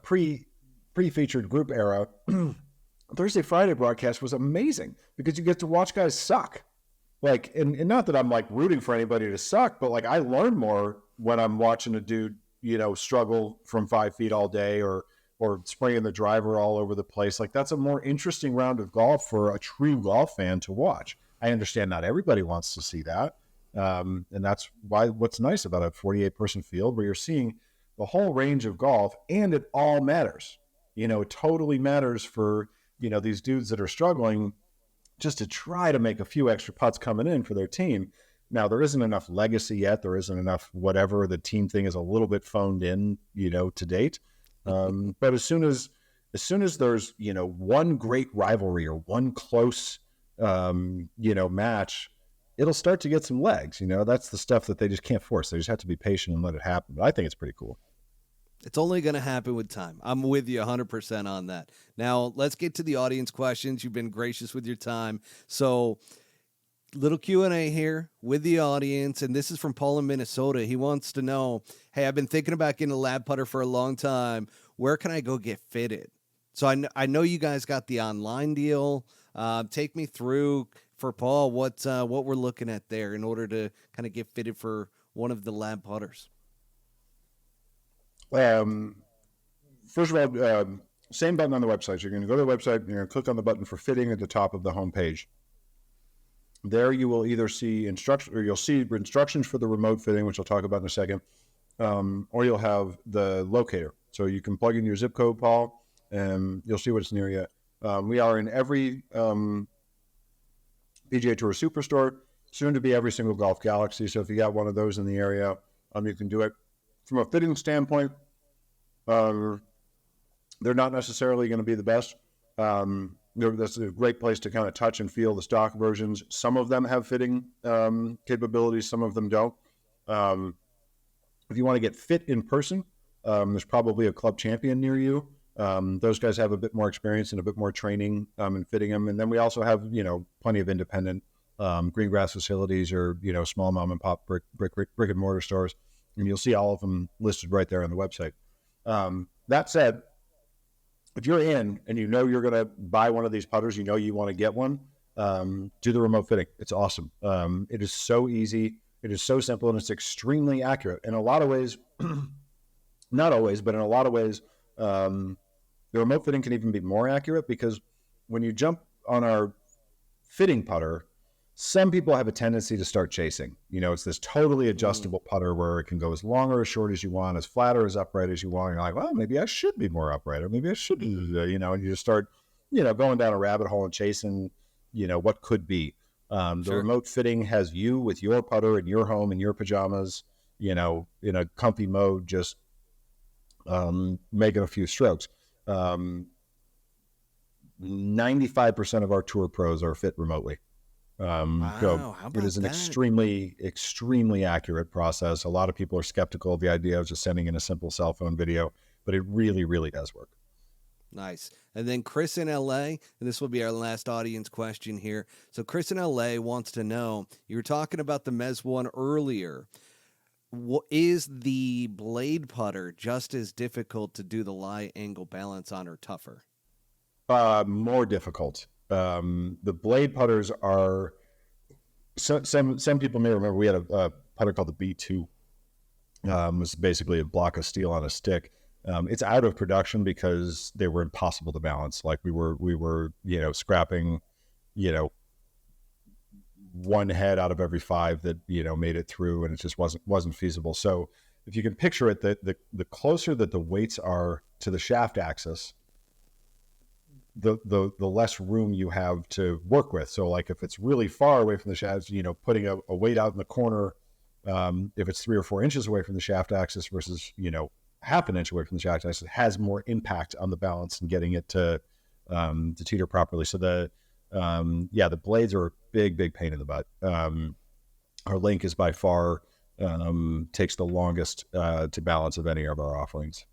pre-featured group era, Thursday, Friday broadcast was amazing because you get to watch guys suck. Like, and not that I'm like rooting for anybody to suck, but like I learn more when I'm watching a dude, struggle from 5 feet all day or spraying the driver all over the place. Like that's a more interesting round of golf for a true golf fan to watch. I understand not everybody wants to see that. And that's what's nice about a 48-person field where you're seeing the whole range of golf and it all matters. It totally matters for, these dudes that are struggling just to try to make a few extra putts coming in for their team. Now, there isn't enough legacy yet. There isn't enough whatever. The team thing is a little bit phoned in, to date. But as soon as there's, one great rivalry or one close, match, it'll start to get some legs. That's the stuff that they just can't force. They just have to be patient and let it happen. But I think it's pretty cool. It's only going to happen with time. I'm with you 100% on that. Now, let's get to the audience questions. You've been gracious with your time. So, little Q&A here with the audience, and this is from Paul in Minnesota. He wants to know, hey, I've been thinking about getting a L.A.B putter for a long time. Where can I go get fitted? So I know you guys got the online deal. Take me through for Paul, what we're looking at there in order to kind of get fitted for one of the L.A.B putters? First of all, same button on the website. So you're going to go to the website, you're going to click on the button for fitting at the top of the home page. There you will either see instructions for the remote fitting, which I'll talk about in a second, or you'll have the locator. So you can plug in your zip code, Paul, and you'll see what's near you. We are in every PGA Tour Superstore, soon to be every single Golf Galaxy. So if you got one of those in the area, you can do it. From a fitting standpoint, they're not necessarily going to be the best. That's a great place to kind of touch and feel the stock versions. Some of them have fitting capabilities, some of them don't. If you want to get fit in person, there's probably a club champion near you. Those guys have a bit more experience and a bit more training in fitting them. And then we also have, plenty of independent green grass facilities or, small mom and pop brick and mortar stores. And you'll see all of them listed right there on the website. That said, if you're in and you're going to buy one of these putters, you want to get one, do the remote fitting. It's awesome. It is so easy. It is so simple, and it's extremely accurate. In a lot of ways, not always, but in a lot of ways, the remote fitting can even be more accurate because when you jump on our fitting putter, some people have a tendency to start chasing. It's this totally adjustable putter where it can go as long or as short as you want, as flat or as upright as you want. You're like, well, maybe I should be more upright, or maybe I should, and you just start, going down a rabbit hole and chasing, what could be. The Sure. remote fitting has you with your putter in your home, in your pajamas, in a comfy mode, just making a few strokes. 95% of our tour pros are fit remotely. Wow, So how it about is an that? extremely, extremely accurate process. A lot of people are skeptical of the idea of just sending in a simple cell phone video, but it really, really does work. Nice. And then Chris in LA, and this will be our last audience question here. So Chris in LA wants to know, you were talking about the Mez one earlier. Is the blade putter just as difficult to do the lie angle balance on or tougher? More difficult. The blade putters are, some people may remember we had a putter called the B2. It was basically a block of steel on a stick. It's out of production because they were impossible to balance. Like we were scrapping, one head out of every five that made it through, and it just wasn't feasible. So if you can picture it, the closer that the weights are to the shaft axis, the less room you have to work with. So like if it's really far away from the shaft, putting a weight out in the corner, if it's 3 or 4 inches away from the shaft axis versus half an inch away from the shaft axis, has more impact on the balance and getting it to teeter properly. So the blades are a big pain in the butt. Our link is by far takes the longest to balance of any of our offerings.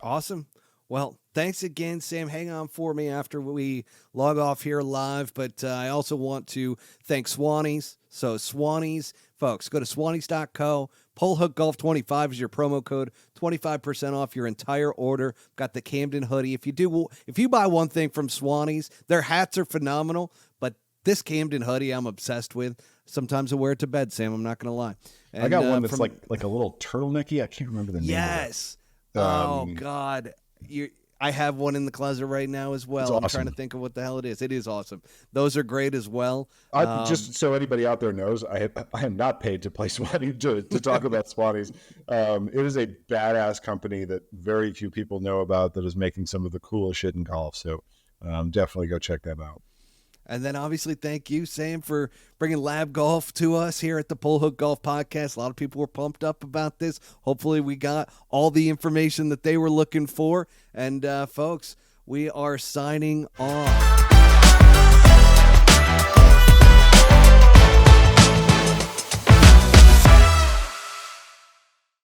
Awesome. Well, thanks again, Sam. Hang on for me after we log off here live, but I also want to thank Swannies. So Swannies, folks, go to swannies.co. Pullhook Golf 25 is your promo code, 25% off your entire order. Got the Camden hoodie. If you buy one thing from Swannies, their hats are phenomenal, but this Camden hoodie I'm obsessed with. Sometimes I wear it to bed, Sam. I'm not going to lie. And, I got one that's like a little turtlenecky. I can't remember the name. Yes. Of it. Oh God. I have one in the closet right now as well. Awesome. I'm trying to think of what the hell it is. It is awesome. Those are great as well. Just so anybody out there knows, I am not paid to play Swanee to talk about Swannies. It is a badass company that very few people know about that is making some of the coolest shit in golf. So definitely go check them out. And then obviously thank you, Sam, for bringing L.A.B golf to us here at the Pullhook Golf Podcast. A lot of people were pumped up about this. Hopefully we got all the information that they were looking for. And folks, we are signing off.